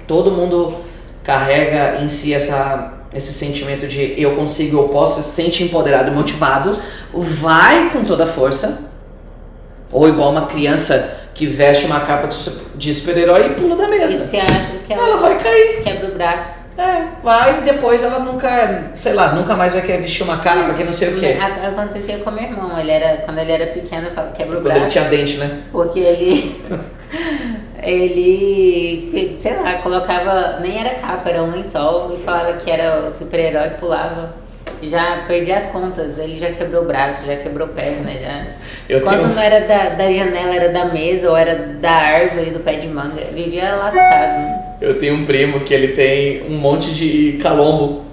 Todo mundo carrega em si esse sentimento de eu consigo, eu posso, se sente empoderado e motivado, vai com toda a força. Ou igual uma criança que veste uma capa de super-herói e pula da E mesa. você acha que Ela vai cair. quebra o braço? Vai, depois ela nunca, sei lá, nunca mais vai querer vestir uma capa, que não sei o quê. Acontecia com meu irmão, quando ele era pequeno, eu falava, quebra o Quando ele braço. tinha dente, né? Porque ele, sei lá, colocava, nem era capa, era um lençol, e falava que era o super-herói que pulava. Já perdi as contas, ele já quebrou o braço, já quebrou perna, já. Quando não era da janela, era da mesa, ou era da árvore, do pé de manga, vivia lascado. Eu tenho um primo que ele tem um monte de calombo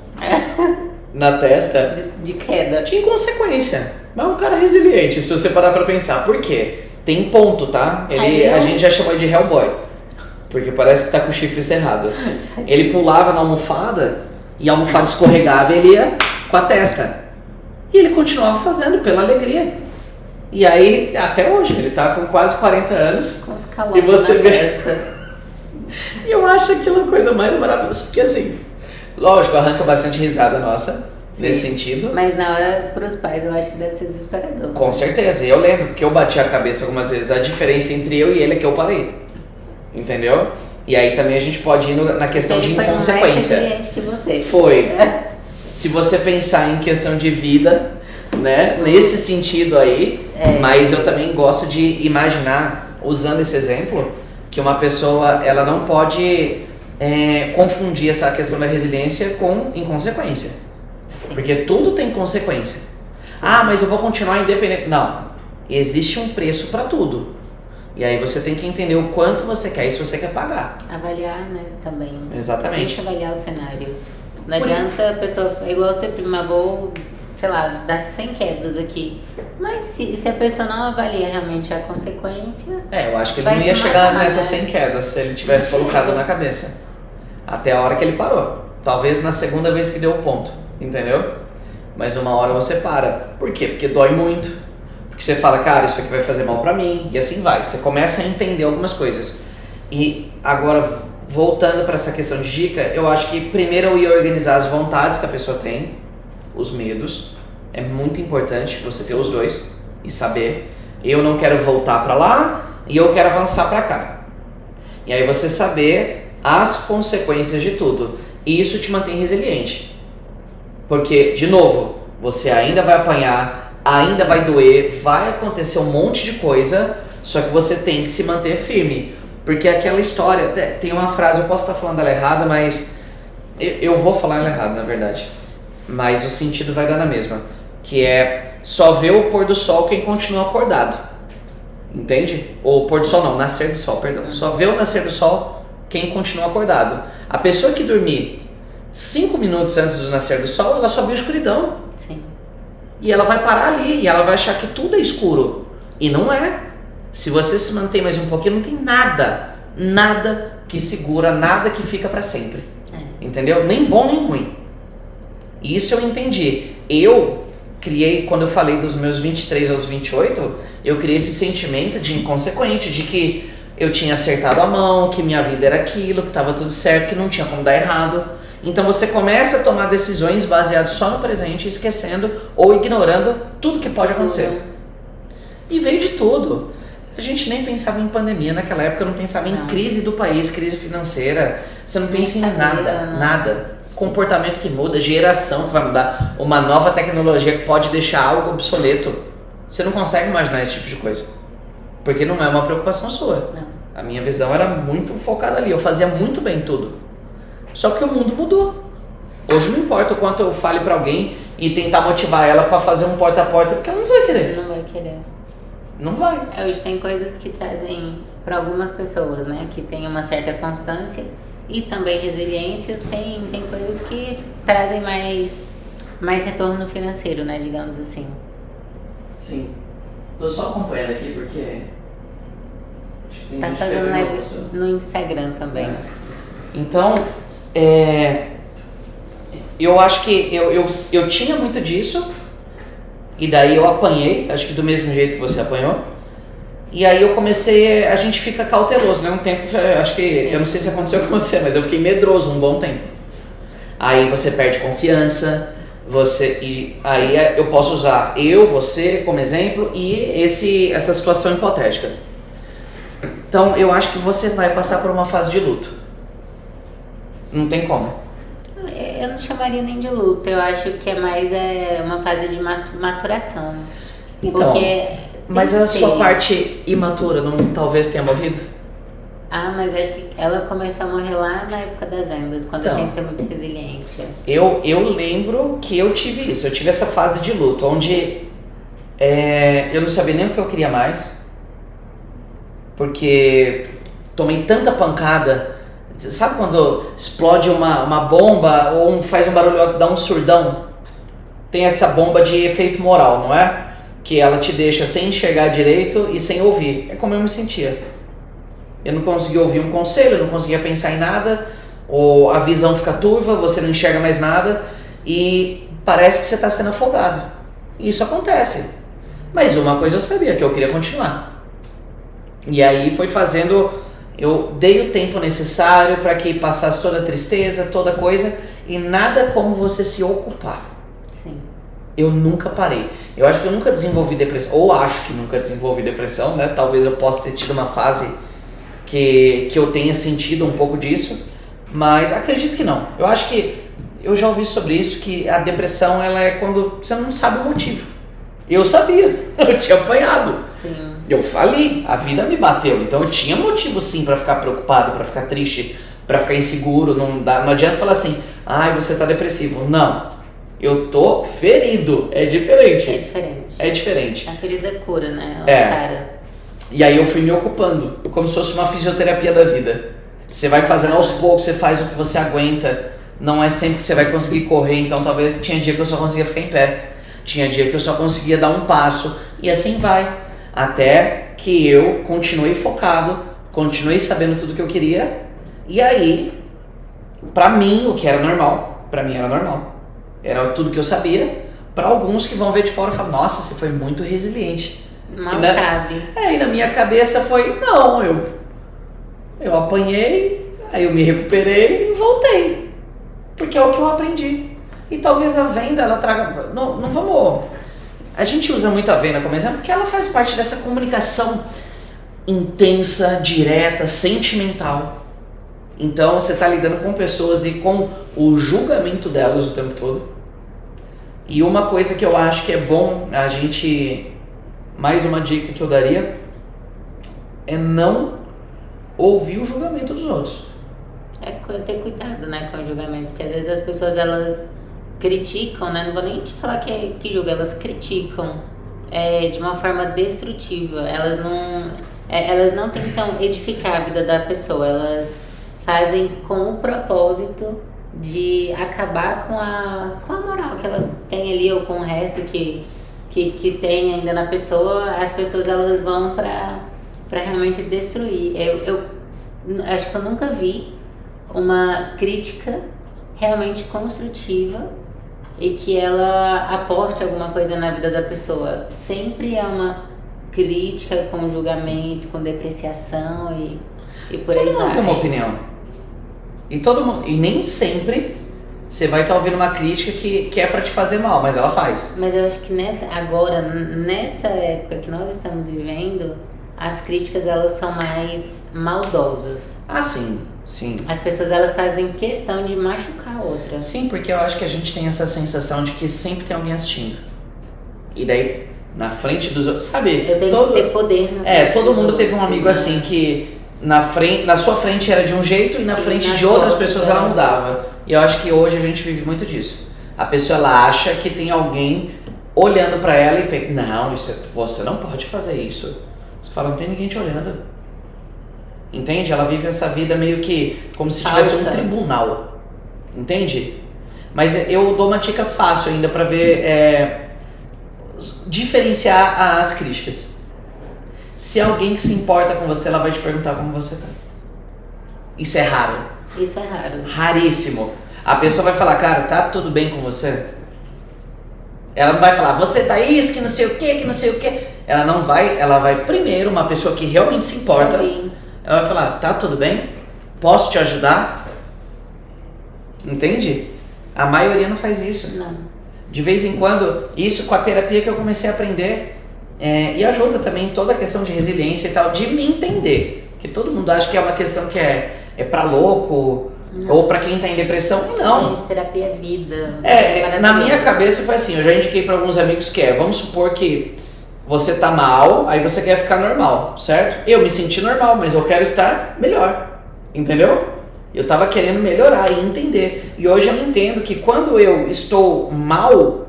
na testa. De queda. De inconsequência. Mas é um cara resiliente, se você parar pra pensar. Por quê? Tem ponto, tá? A gente já chamou de Hellboy. Porque parece que tá com o chifre cerrado. Ele pulava na almofada e a almofada escorregava e ele ia com a testa. E ele continuava fazendo pela alegria. E aí, até hoje, ele tá com quase 40 anos. Com os calombos e você na vê... testa. E eu acho aquilo a coisa mais maravilhosa. Porque assim, lógico, arranca bastante risada nossa, nesse sentido. Mas na hora, pros pais, eu acho que deve ser desesperador. Com certeza, e eu lembro, porque eu bati a cabeça algumas vezes. A diferença entre eu e ele é que eu parei. Entendeu? E aí também a gente pode ir na questão de inconsequência. Ele foi mais resiliente que você. Foi. Se você pensar em questão de vida, né? Nesse sentido aí. Mas eu também gosto de imaginar, usando esse exemplo, que uma pessoa, ela não pode confundir essa questão da resiliência com inconsequência. Sim. Porque tudo tem consequência. Ah, mas eu vou continuar independente. Não. Existe um preço para tudo. E aí você tem que entender o quanto você quer e se você quer pagar. Avaliar, né, também. Exatamente. Tem que avaliar o cenário. Não adianta a pessoa, igual você, prima, vou, sei lá, dar 100 quedas aqui. Mas se a pessoa não avalia realmente a consequência... Eu acho que ele vai não ia se chegar matar, nessas né? 100 quedas se ele tivesse colocado na cabeça. Até a hora que ele parou. Talvez na segunda vez que deu o ponto, entendeu? Mas uma hora você para. Por quê? Porque dói muito. Porque você fala, cara, isso aqui vai fazer mal pra mim. E assim vai. Você começa a entender algumas coisas. E agora, voltando pra essa questão de dica, eu acho que primeiro eu ia organizar as vontades que a pessoa tem, os medos. É muito importante você ter os dois e saber, eu não quero voltar pra lá e eu quero avançar pra cá. E aí você saber as consequências de tudo. E isso te mantém resiliente. Porque, de novo, você ainda vai apanhar, ainda vai doer, vai acontecer um monte de coisa, só que você tem que se manter firme. Porque aquela história, tem uma frase, eu posso estar falando ela errada, mas eu vou falar ela errada, na verdade. Mas o sentido vai dar na mesma. Que é, só vê o pôr do sol quem continua acordado. Entende? Ou pôr do sol não, nascer do sol, perdão. Só vê o nascer do sol quem continua acordado. A pessoa que dormir 5 minutos antes do nascer do sol, ela só viu escuridão. Sim. E ela vai parar ali, e ela vai achar que tudo é escuro. E não é. Se você se mantém mais um pouquinho, não tem nada que segura, nada que fica pra sempre. Entendeu? Nem bom nem ruim. Isso eu entendi. Eu criei, quando eu falei dos meus 23 aos 28, eu criei esse sentimento de inconsequente, de que eu tinha acertado a mão, que minha vida era aquilo, que estava tudo certo, que não tinha como dar errado. Então você começa a tomar decisões baseadas só no presente, esquecendo ou ignorando tudo que pode acontecer. E veio de tudo. A gente nem pensava em pandemia naquela época, eu não pensava em crise do país, crise financeira. Você não pensa em nada. Comportamento que muda, geração que vai mudar, uma nova tecnologia que pode deixar algo obsoleto. Você não consegue imaginar esse tipo de coisa. Porque não é uma preocupação sua. Não. A minha visão era muito focada ali, eu fazia muito bem tudo. Só que o mundo mudou. Hoje não importa o quanto eu fale pra alguém e tentar motivar ela pra fazer um porta a porta, porque ela não vai querer. Não vai querer. Não vai. Hoje tem coisas que trazem para algumas pessoas, né, que tem uma certa constância e também resiliência, tem coisas que trazem mais retorno financeiro, né, digamos assim. Sim. Tô só acompanhando aqui porque acho que tem Tá gente fazendo que live no Instagram também. Então, eu acho que eu tinha muito disso. E daí eu apanhei, acho que do mesmo jeito que você apanhou. E aí eu comecei, a gente fica cauteloso, né? Um tempo, acho que, eu não sei se aconteceu com você, mas eu fiquei medroso um bom tempo. Aí você perde confiança, e aí eu posso usar você como exemplo e essa situação hipotética. Então eu acho que você vai passar por uma fase de luto. Não tem como. Eu não chamaria nem de luto, eu acho que é mais uma fase de maturação. Então, porque mas a sua parte imatura não talvez tenha morrido? Ah, mas acho que ela começou a morrer lá na época das vendas, quando eu tinha que ter muita resiliência. Eu lembro que eu tive isso, eu tive essa fase de luto, onde eu não sabia nem o que eu queria mais, porque tomei tanta pancada. Sabe quando explode uma bomba ou faz um barulho, dá um surdão? Tem essa bomba de efeito moral, não é? Que ela te deixa sem enxergar direito e sem ouvir. É como eu me sentia. Eu não conseguia ouvir um conselho, eu não conseguia pensar em nada, ou a visão fica turva, você não enxerga mais nada e parece que você está sendo afogado. E isso acontece. Mas uma coisa eu sabia, que eu queria continuar. E aí foi fazendo... Eu dei o tempo necessário para que passasse toda a tristeza, toda coisa, e nada como você se ocupar. Sim. Eu nunca parei. Eu acho que eu nunca desenvolvi depressão, ou acho que nunca desenvolvi depressão, né? Talvez eu possa ter tido uma fase que eu tenha sentido um pouco disso, mas acredito que não. Eu acho que, eu já ouvi sobre isso, que a depressão ela é quando você não sabe o motivo. Eu sabia, eu tinha apanhado. Sim. Eu falei, a vida me bateu, então eu tinha motivo sim pra ficar preocupado, pra ficar triste, pra ficar inseguro. Não adianta falar assim, ai, você tá depressivo. Não, eu tô ferido, é diferente. É diferente. É diferente. A ferida cura, né? Sara. E aí eu fui me ocupando, como se fosse uma fisioterapia da vida. Você vai fazendo aos poucos, você faz o que você aguenta. Não é sempre que você vai conseguir correr, então talvez tinha dia que eu só conseguia ficar em pé. Tinha dia que eu só conseguia dar um passo, e assim vai. Até que eu continuei focado, continuei sabendo tudo que eu queria, e aí, pra mim, o que era normal, pra mim era normal. Era tudo que eu sabia. Pra alguns que vão ver de fora, falam, nossa, você foi muito resiliente. Mal sabe. E na minha cabeça foi, não, eu apanhei, aí eu me recuperei e voltei. Porque é o que eu aprendi. E talvez a venda, ela traga... Não vamos... A gente usa muito a venda como exemplo porque ela faz parte dessa comunicação intensa, direta, sentimental. Então você está lidando com pessoas e com o julgamento delas o tempo todo. E uma coisa que eu acho que é bom a gente... Mais uma dica que eu daria é não ouvir o julgamento dos outros. É ter cuidado, né, com o julgamento, porque às vezes as pessoas elas criticam, né? Não vou nem te falar que julgam, elas criticam de uma forma destrutiva. Elas não tentam edificar a vida da pessoa, elas fazem com o propósito de acabar com a moral que ela tem ali ou com o resto que que tem ainda na pessoa, as pessoas elas vão pra realmente destruir. Eu acho que eu nunca vi uma crítica realmente construtiva e que ela aporte alguma coisa na vida da pessoa. Sempre é uma crítica com julgamento, com depreciação e por aí vai. Todo mundo tem uma opinião. E nem sempre você vai estar ouvindo uma crítica que é pra te fazer mal, mas ela faz. Mas eu acho que nessa época que nós estamos vivendo, as críticas elas são mais maldosas. Ah, sim. As pessoas elas fazem questão de machucar a outra. Sim, porque eu acho que a gente tem essa sensação de que sempre tem alguém assistindo. E daí, na frente dos outros, sabe? Eu tenho que ter poder. Todo mundo teve um amigo assim que na sua frente era de um jeito e na frente de outras pessoas ela mudava. E eu acho que hoje a gente vive muito disso. A pessoa ela acha que tem alguém olhando pra ela e pensa, não, você não pode fazer isso. Você fala, não tem ninguém te olhando. Entende? Ela vive essa vida meio que como se tivesse um tribunal. Entende? Mas eu dou uma dica fácil ainda pra ver, diferenciar as críticas. Se alguém que se importa com você, ela vai te perguntar como você tá. Isso é raro. Isso é raro. Raríssimo. A pessoa vai falar, cara, tá tudo bem com você? Ela não vai falar, você tá isso, que não sei o que. Ela vai primeiro, uma pessoa que realmente se importa. Sim. Ela vai falar, tá tudo bem? Posso te ajudar? Entende? A maioria não faz isso. Não. De vez em quando, isso com a terapia que eu comecei a aprender. E ajuda também toda a questão de resiliência e tal, de me entender. Que todo mundo acha que é uma questão que é pra louco, ou pra quem tá em depressão. E não. Gente, terapia é vida. Na minha cabeça foi assim, eu já indiquei pra alguns amigos que vamos supor que você tá mal, aí você quer ficar normal, certo? Eu me senti normal, mas eu quero estar melhor, entendeu? Eu tava querendo melhorar e entender. E hoje eu entendo que quando eu estou mal,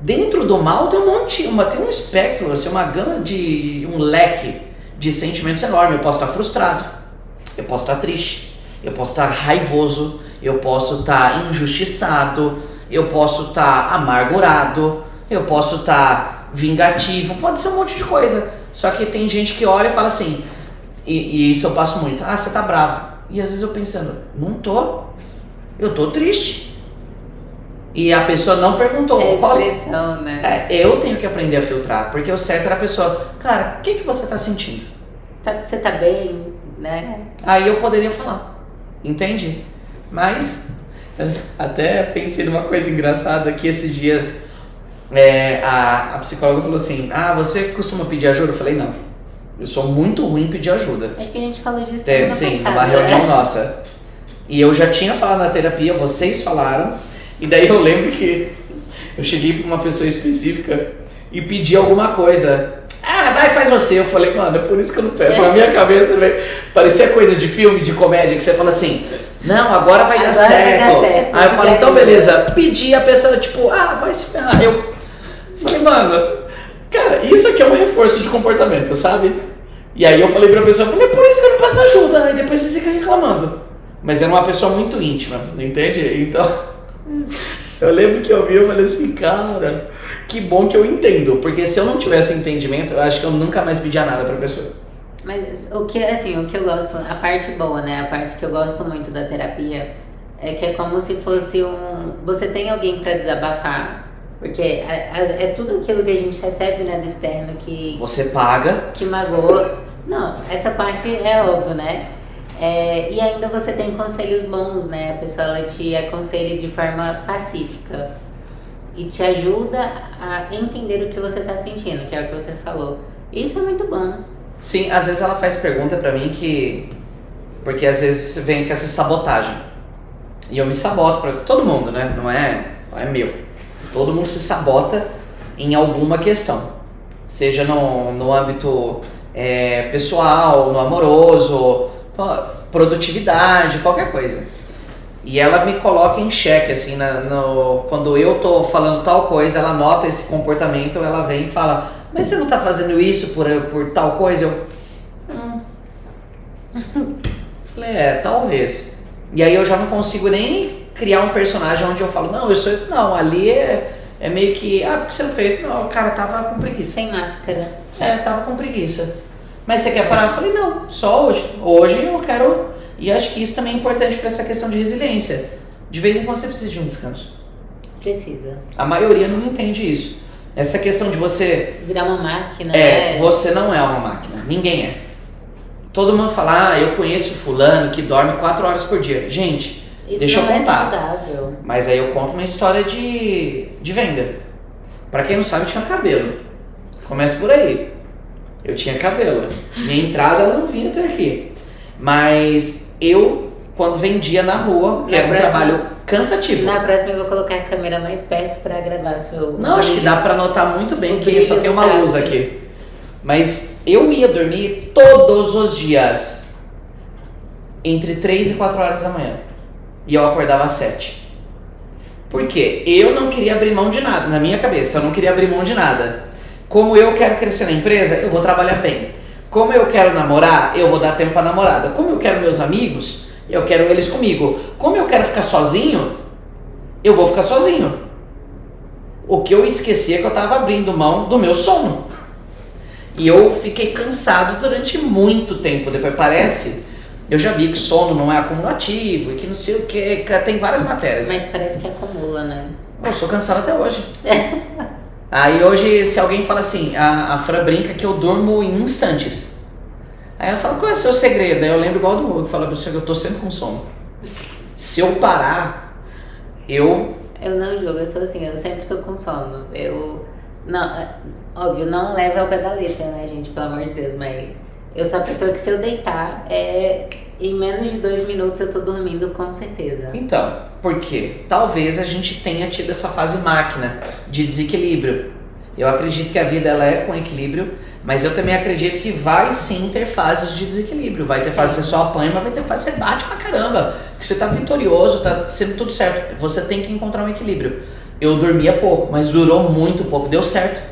dentro do mal tem tem um espectro, assim, uma gama um leque de sentimentos enorme. Eu posso estar frustrado, eu posso estar triste, eu posso estar raivoso, eu posso estar injustiçado, eu posso estar amargurado, eu posso estar vingativo, pode ser um monte de coisa. Só que tem gente que olha e fala assim, e isso eu passo muito, você tá bravo. E às vezes eu pensando, não tô, eu tô triste. E a pessoa não perguntou. Expressão, né? Eu tenho que aprender a filtrar, porque o certo era a pessoa, cara, o que você tá sentindo? Você tá bem, né? Aí eu poderia falar, entende? Mas, até pensei numa coisa engraçada, que esses dias a psicóloga falou assim, você costuma pedir ajuda? Eu falei, não, eu sou muito ruim em pedir ajuda. Acho que a gente falou disso Sim, numa reunião nossa. E eu já tinha falado na terapia, vocês falaram, e daí eu lembro que eu cheguei pra uma pessoa específica e pedi alguma coisa. Vai, faz você. Eu falei, mano, é por isso que eu não peço. Na minha cabeça, parecia coisa de filme, de comédia, que você fala assim, não, agora vai dar certo. Aí eu falei, então beleza. Pedi, a pessoa tipo, vai se ferrar. Eu falei, mano, cara, isso aqui é um reforço de comportamento, sabe? E aí eu falei pra pessoa, é por isso que eu não peço ajuda. Aí depois você fica reclamando. Mas era uma pessoa muito íntima, não entende? Então, eu lembro que eu vi, eu falei assim, cara, que bom que eu entendo. Porque se eu não tivesse entendimento, eu acho que eu nunca mais pedia nada pra pessoa. Mas o que eu gosto, a parte boa, né? A parte que eu gosto muito da terapia é que é como se fosse você tem alguém pra desabafar. Porque é tudo aquilo que a gente recebe, né, do externo que... Você paga. Que magoa. Não, essa parte é óbvio, né? E ainda você tem conselhos bons, né? A pessoa ela te aconselha de forma pacífica. E te ajuda a entender o que você tá sentindo, que é o que você falou. Isso é muito bom. Sim, às vezes ela faz pergunta pra mim porque às vezes vem com essa sabotagem. E eu me saboto pra todo mundo, né? Não é meu. Todo mundo se sabota em alguma questão. Seja no âmbito pessoal, no amoroso, produtividade, qualquer coisa. E ela me coloca em xeque, assim, quando eu tô falando tal coisa, ela nota esse comportamento, ela vem e fala, mas você não tá fazendo isso por tal coisa? Eu falei, talvez. E aí eu já não consigo nem criar um personagem onde eu falo, não, ali É meio que, por que você não fez? Não, cara, tava com preguiça. Sem máscara. Tava com preguiça. Mas você quer parar? Eu falei, não, só hoje. Hoje eu quero... E acho que isso também é importante para essa questão de resiliência. De vez em quando você precisa de um descanso. Precisa. A maioria não entende isso. Essa questão de você... Virar uma máquina, né? Você não é uma máquina. Ninguém é. Todo mundo fala, eu conheço fulano que dorme 4 horas por dia. Gente, isso deixa eu não contar. É saudável. Mas aí eu conto uma história de venda. Pra quem não sabe, eu tinha cabelo. Começa por aí. Eu tinha cabelo. Minha entrada não vinha até aqui. Mas eu, quando vendia na rua, que era um trabalho cansativo. Na próxima eu vou colocar a câmera mais perto pra gravar seu... Não, acho que dá pra notar muito bem que só tem uma luz aqui. Mas eu ia dormir todos os dias entre 3 e 4 horas da manhã. E eu acordava às 7. Por quê? Eu não queria abrir mão de nada. Na minha cabeça, eu não queria abrir mão de nada. Como eu quero crescer na empresa, eu vou trabalhar bem. Como eu quero namorar, eu vou dar tempo pra namorada. Como eu quero meus amigos, eu quero eles comigo. Como eu quero ficar sozinho, eu vou ficar sozinho. O que eu esqueci é que eu tava abrindo mão do meu sono. E eu fiquei cansado durante muito tempo. Depois parece, eu já vi que sono não é acumulativo e que não sei o que, tem várias matérias. Mas parece que acumula, né? Eu sou cansado até hoje. Aí hoje, se alguém fala assim, a Fran brinca que eu durmo em instantes. Aí ela fala, qual é o seu segredo? Aí eu lembro igual do Hugo, que fala, eu tô sempre com sono. Se eu parar, eu não julgo, eu sou assim, eu sempre tô com sono. Não, óbvio, não leva ao pé da letra, né, gente, pelo amor de Deus, mas eu sou a pessoa que se eu deitar, em menos de 2 minutos eu tô dormindo com certeza. Então, por quê? Talvez a gente tenha tido essa fase máquina de desequilíbrio. Eu acredito que a vida ela é com equilíbrio, mas eu também acredito que vai sim ter fases de desequilíbrio. Vai ter fase que você só apanha, mas vai ter fase que você bate pra caramba. Que você tá vitorioso, tá sendo tudo certo. Você tem que encontrar um equilíbrio. Eu dormia pouco, mas durou muito pouco, deu certo.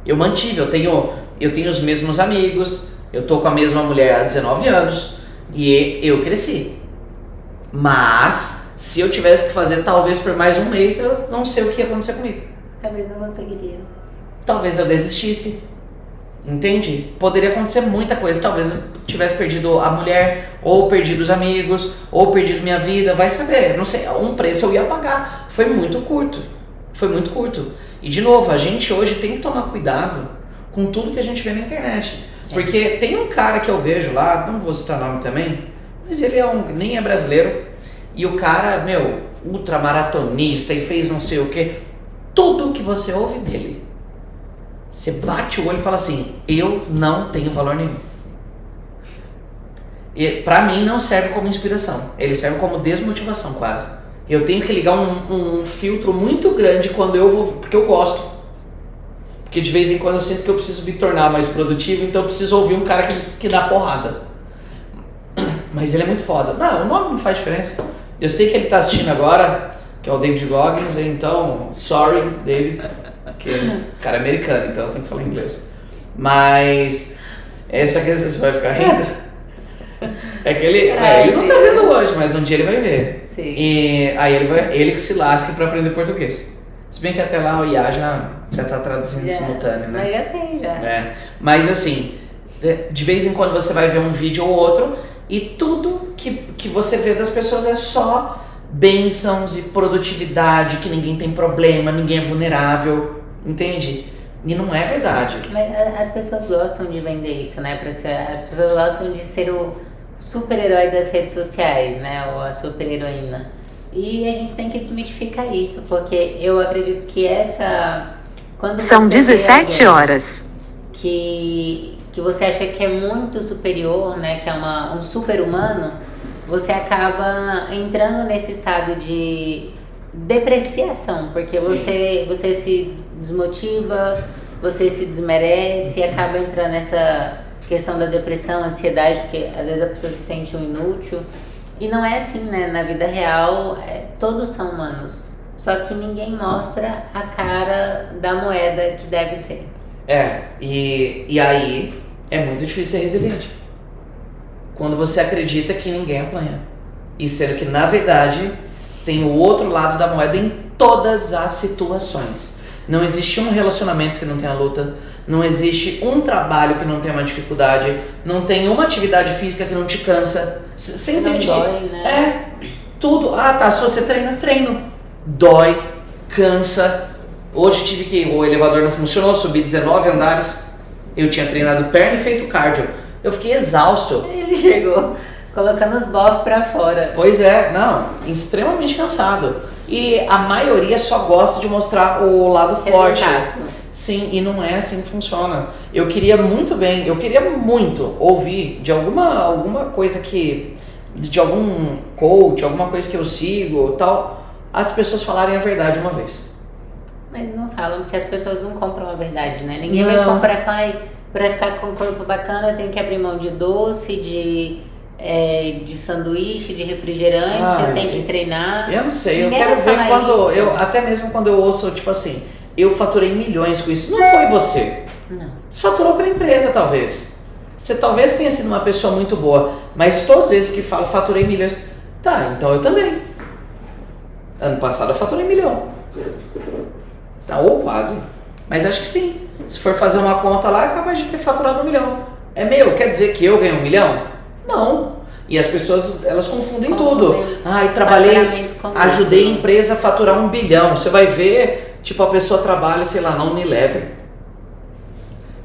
Eu mantive, eu tenho os mesmos amigos, eu tô com a mesma mulher há 19 anos e eu cresci. Mas, se eu tivesse que fazer talvez por mais um mês, eu não sei o que ia acontecer comigo. Talvez não conseguiria. Talvez eu desistisse. Entende? Poderia acontecer muita coisa. Talvez eu tivesse perdido a mulher, ou perdido os amigos, ou perdido minha vida, vai saber. Não sei, um preço eu ia pagar. Foi muito curto. E de novo, a gente hoje tem que tomar cuidado com tudo que a gente vê na internet. Porque tem um cara que eu vejo lá, não vou citar nome também, mas ele nem é brasileiro. E o cara, ultramaratonista e fez não sei o que. Tudo que você ouve dele, você bate o olho e fala assim, eu não tenho valor nenhum. E pra mim não serve como inspiração, ele serve como desmotivação quase. Eu tenho que ligar um filtro muito grande quando eu vou, porque eu gosto. Porque de vez em quando eu sinto que eu preciso me tornar mais produtivo, então eu preciso ouvir um cara que dá porrada. Mas ele é muito foda. Não, o nome não faz diferença. Eu sei que ele tá assistindo agora, que é o David Goggins, então, sorry, David, que o cara é americano, então eu tenho que falar inglês. Mas, essa questão, você vai ficar rindo? É que ele não tá vendo hoje, mas um dia ele vai ver. Sim. E aí ele que se lasque pra aprender português. Se bem que até lá o IA já tá traduzindo simultâneo, né? Mas já tem, já. Mas assim, de vez em quando você vai ver um vídeo ou outro e tudo que você vê das pessoas é só bênçãos e produtividade, que ninguém tem problema, ninguém é vulnerável, entende? E não é verdade. Mas as pessoas gostam de vender isso, né? As pessoas gostam de ser o super-herói das redes sociais, né? Ou a super-heroína. E a gente tem que desmitificar isso, porque eu acredito que quando são 17 horas. Que você acha que é muito superior, né? Que é um super-humano, você acaba entrando nesse estado de depreciação, porque você se desmotiva, você se desmerece, acaba entrando nessa questão da depressão, ansiedade, porque às vezes a pessoa se sente um inútil. E não é assim, né? Na vida real, todos são humanos. Só que ninguém mostra a cara da moeda que deve ser. E aí é muito difícil ser resiliente. Quando você acredita que ninguém apanha. E sendo que, na verdade, tem o outro lado da moeda em todas as situações. Não existe um relacionamento que não tenha luta, não existe um trabalho que não tenha uma dificuldade, não tem uma atividade física que não te cansa. Você entende? Não dói, né? Tudo. Ah, tá, se você treina, treino. Dói, cansa. Hoje tive que, o elevador não funcionou, subi 19 andares. Eu tinha treinado perna e feito cardio. Eu fiquei exausto. Ele chegou colocando os bofs pra fora. Pois é, não, extremamente cansado. E a maioria só gosta de mostrar o lado forte. Resultado. Sim, e não é assim que funciona. Eu queria muito ouvir de alguma coisa de algum coach, alguma coisa que eu sigo tal, as pessoas falarem a verdade uma vez. Mas não falam, porque as pessoas não compram a verdade, né? Ninguém Não. vai comprar e falar, "Ai, pra ficar com o corpo bacana eu tenho que abrir mão de doce, de sanduíche, de refrigerante, eu tenho que treinar." Eu não sei, eu Ninguém quero vai ver falar isso. até mesmo quando eu ouço, tipo assim, eu faturei milhões com isso. Não foi você. Não. Você faturou pela empresa, talvez. Você talvez tenha sido uma pessoa muito boa, mas todos esses que falam, faturei milhões. Tá, então eu também. Ano passado eu faturei 1 milhão. Tá, ou quase. Mas acho que sim. Se for fazer uma conta lá, é capaz de ter faturado 1 milhão. É meu, quer dizer que eu ganhei 1 milhão? Não. E as pessoas, elas confundem tudo. Ai, trabalhei, Faturamento com ajudei a lucro. empresa a faturar 1 bilhão. Você vai ver, tipo, a pessoa trabalha, sei lá, na Unilever.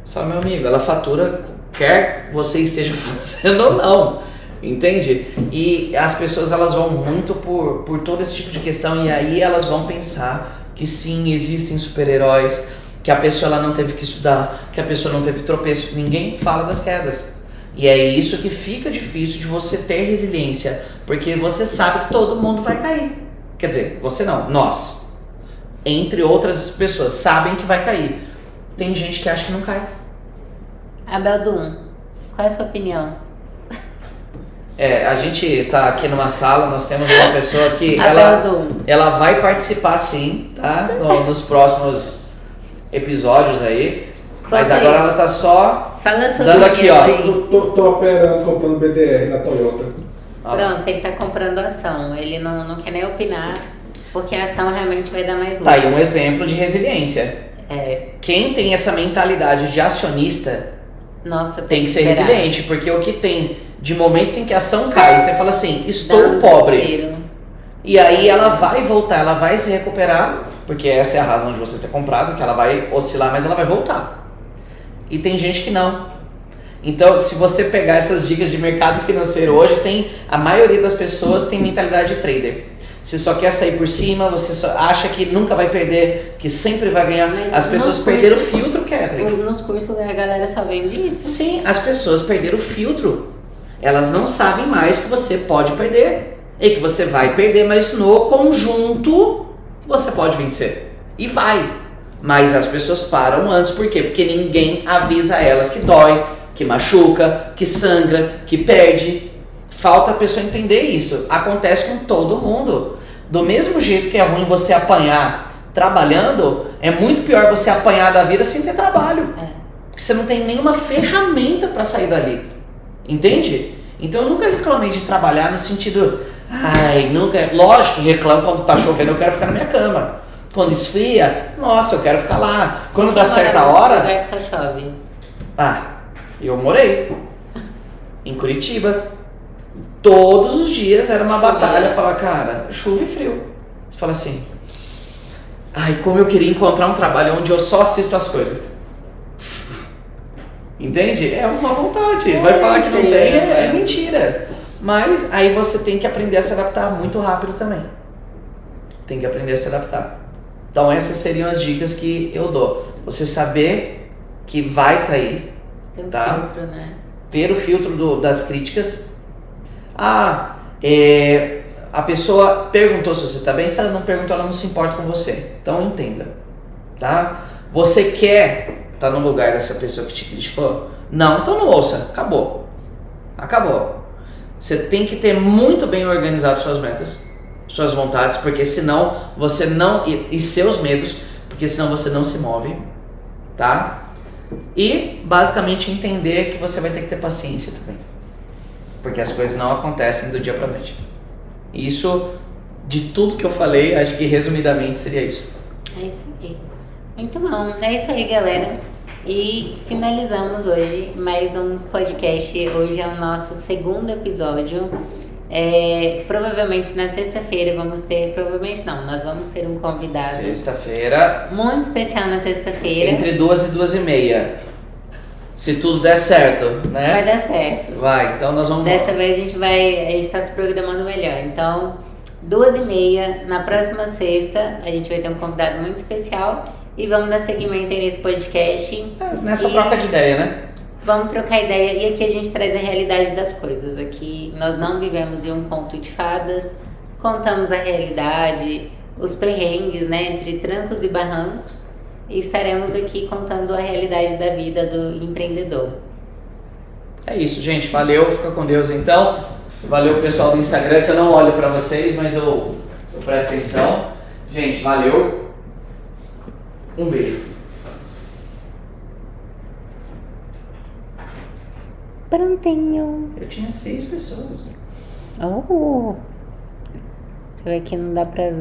Você fala, meu amigo, ela fatura, quer você esteja fazendo ou não. Entende? E as pessoas, elas vão muito por todo esse tipo de questão, e aí elas vão pensar que sim, existem super-heróis, que a pessoa ela não teve que estudar, que a pessoa não teve tropeço. Ninguém fala das quedas. E é isso que fica difícil de você ter resiliência, porque você sabe que todo mundo vai cair. Quer dizer, você não, nós, entre outras pessoas, sabem que vai cair. Tem gente que acha que não cai. Abel Dum, qual é a sua opinião? A gente tá aqui numa sala, nós temos uma pessoa que Abel Dum. ela vai participar sim, tá? Nos próximos episódios aí. Mas Conta aí. agora ela tá só Fala sobre dando aqui, ó. aí. Tô operando, comprando BDR na Toyota. Pronto, ele tá comprando ação. Ele não quer nem opinar, porque a ação realmente vai dar mais lucro. Tá aí um exemplo de resiliência. É, Quem tem essa mentalidade de acionista nossa, tem que ser esperar. resiliente, porque o que tem de momentos em que a ação cai, você fala assim, Dá estou um pobre. desespero. E aí ela vai voltar, ela vai se recuperar, porque essa é a razão de você ter comprado, que ela vai oscilar, mas ela vai voltar. E tem gente que não. Então, se você pegar essas dicas de mercado financeiro hoje, a maioria das pessoas tem mentalidade de trader. Você só quer sair por cima, você só acha que nunca vai perder, que sempre vai ganhar. Mas As pessoas nos perderam o cursos- filtro, Catherine. Nos cursos a galera só vende isso. Sim, as pessoas perderam o filtro. Elas não sabem mais que você pode perder. E que você vai perder, mas no conjunto você pode vencer. E vai. Mas as pessoas param antes, por quê? Porque ninguém avisa elas que dói, que machuca, que sangra, que perde. Falta a pessoa entender isso. Acontece com todo mundo. Do mesmo jeito que é ruim você apanhar trabalhando, é muito pior você apanhar da vida sem ter trabalho. É. Porque você não tem nenhuma ferramenta para sair dali. Entende? Então eu nunca reclamei de trabalhar no sentido, lógico que reclamo quando tá chovendo, eu quero ficar na minha cama. Quando esfria, nossa, eu quero ficar lá. Quando dá certa Mora num hora, lugar que só chove. eu morei em Curitiba. Todos os dias era uma batalha, falar, cara, chuva e frio. Você fala assim, como eu queria encontrar um trabalho onde eu só assisto as coisas. Entende? É uma vontade. Vai falar que não sim, tem, é é. mentira. Mas aí você tem que aprender a se adaptar muito rápido também. Tem que aprender a se adaptar. Então essas seriam as dicas que eu dou. Você saber que vai cair, Tem um Tá. filtro, né? ter o filtro das críticas. A pessoa perguntou se você está bem, se ela não perguntou, ela não se importa com você. Então entenda, tá? Você quer estar no lugar dessa pessoa que te criticou? Não, então não ouça. Acabou. Você tem que ter muito bem organizado suas metas, suas vontades, porque senão você não... E seus medos, porque senão você não se move, tá? E basicamente entender que você vai ter que ter paciência também, porque as coisas não acontecem do dia pra noite. Isso de tudo que eu falei, acho que resumidamente seria isso. É isso aí. Muito bom. É isso aí, galera. E finalizamos hoje mais um podcast. Hoje é o nosso segundo episódio. Provavelmente na sexta-feira vamos ter... Provavelmente não, nós vamos ter um convidado Sexta-feira, muito especial na sexta-feira. entre 2 e 2h30. Se tudo der certo, né? Vai dar certo. Vai, então nós vamos... Dessa vez a gente tá se programando melhor. Então, 2h30, na próxima sexta, a gente vai ter um convidado muito especial e vamos dar seguimento aí nesse podcast. Nessa E troca de ideia, né? vamos trocar ideia e aqui a gente traz a realidade das coisas. Aqui nós não vivemos em um conto de fadas, contamos a realidade, os perrengues, né, entre trancos e barrancos, e estaremos aqui contando a realidade da vida do empreendedor. É isso, gente. Valeu, fica com Deus então. Valeu, pessoal do Instagram, que eu não olho pra vocês, mas eu presto atenção. Gente, valeu. Um beijo. Prontinho. Eu tinha 6 pessoas. Oh. Deixa eu ver aqui, não dá pra ver.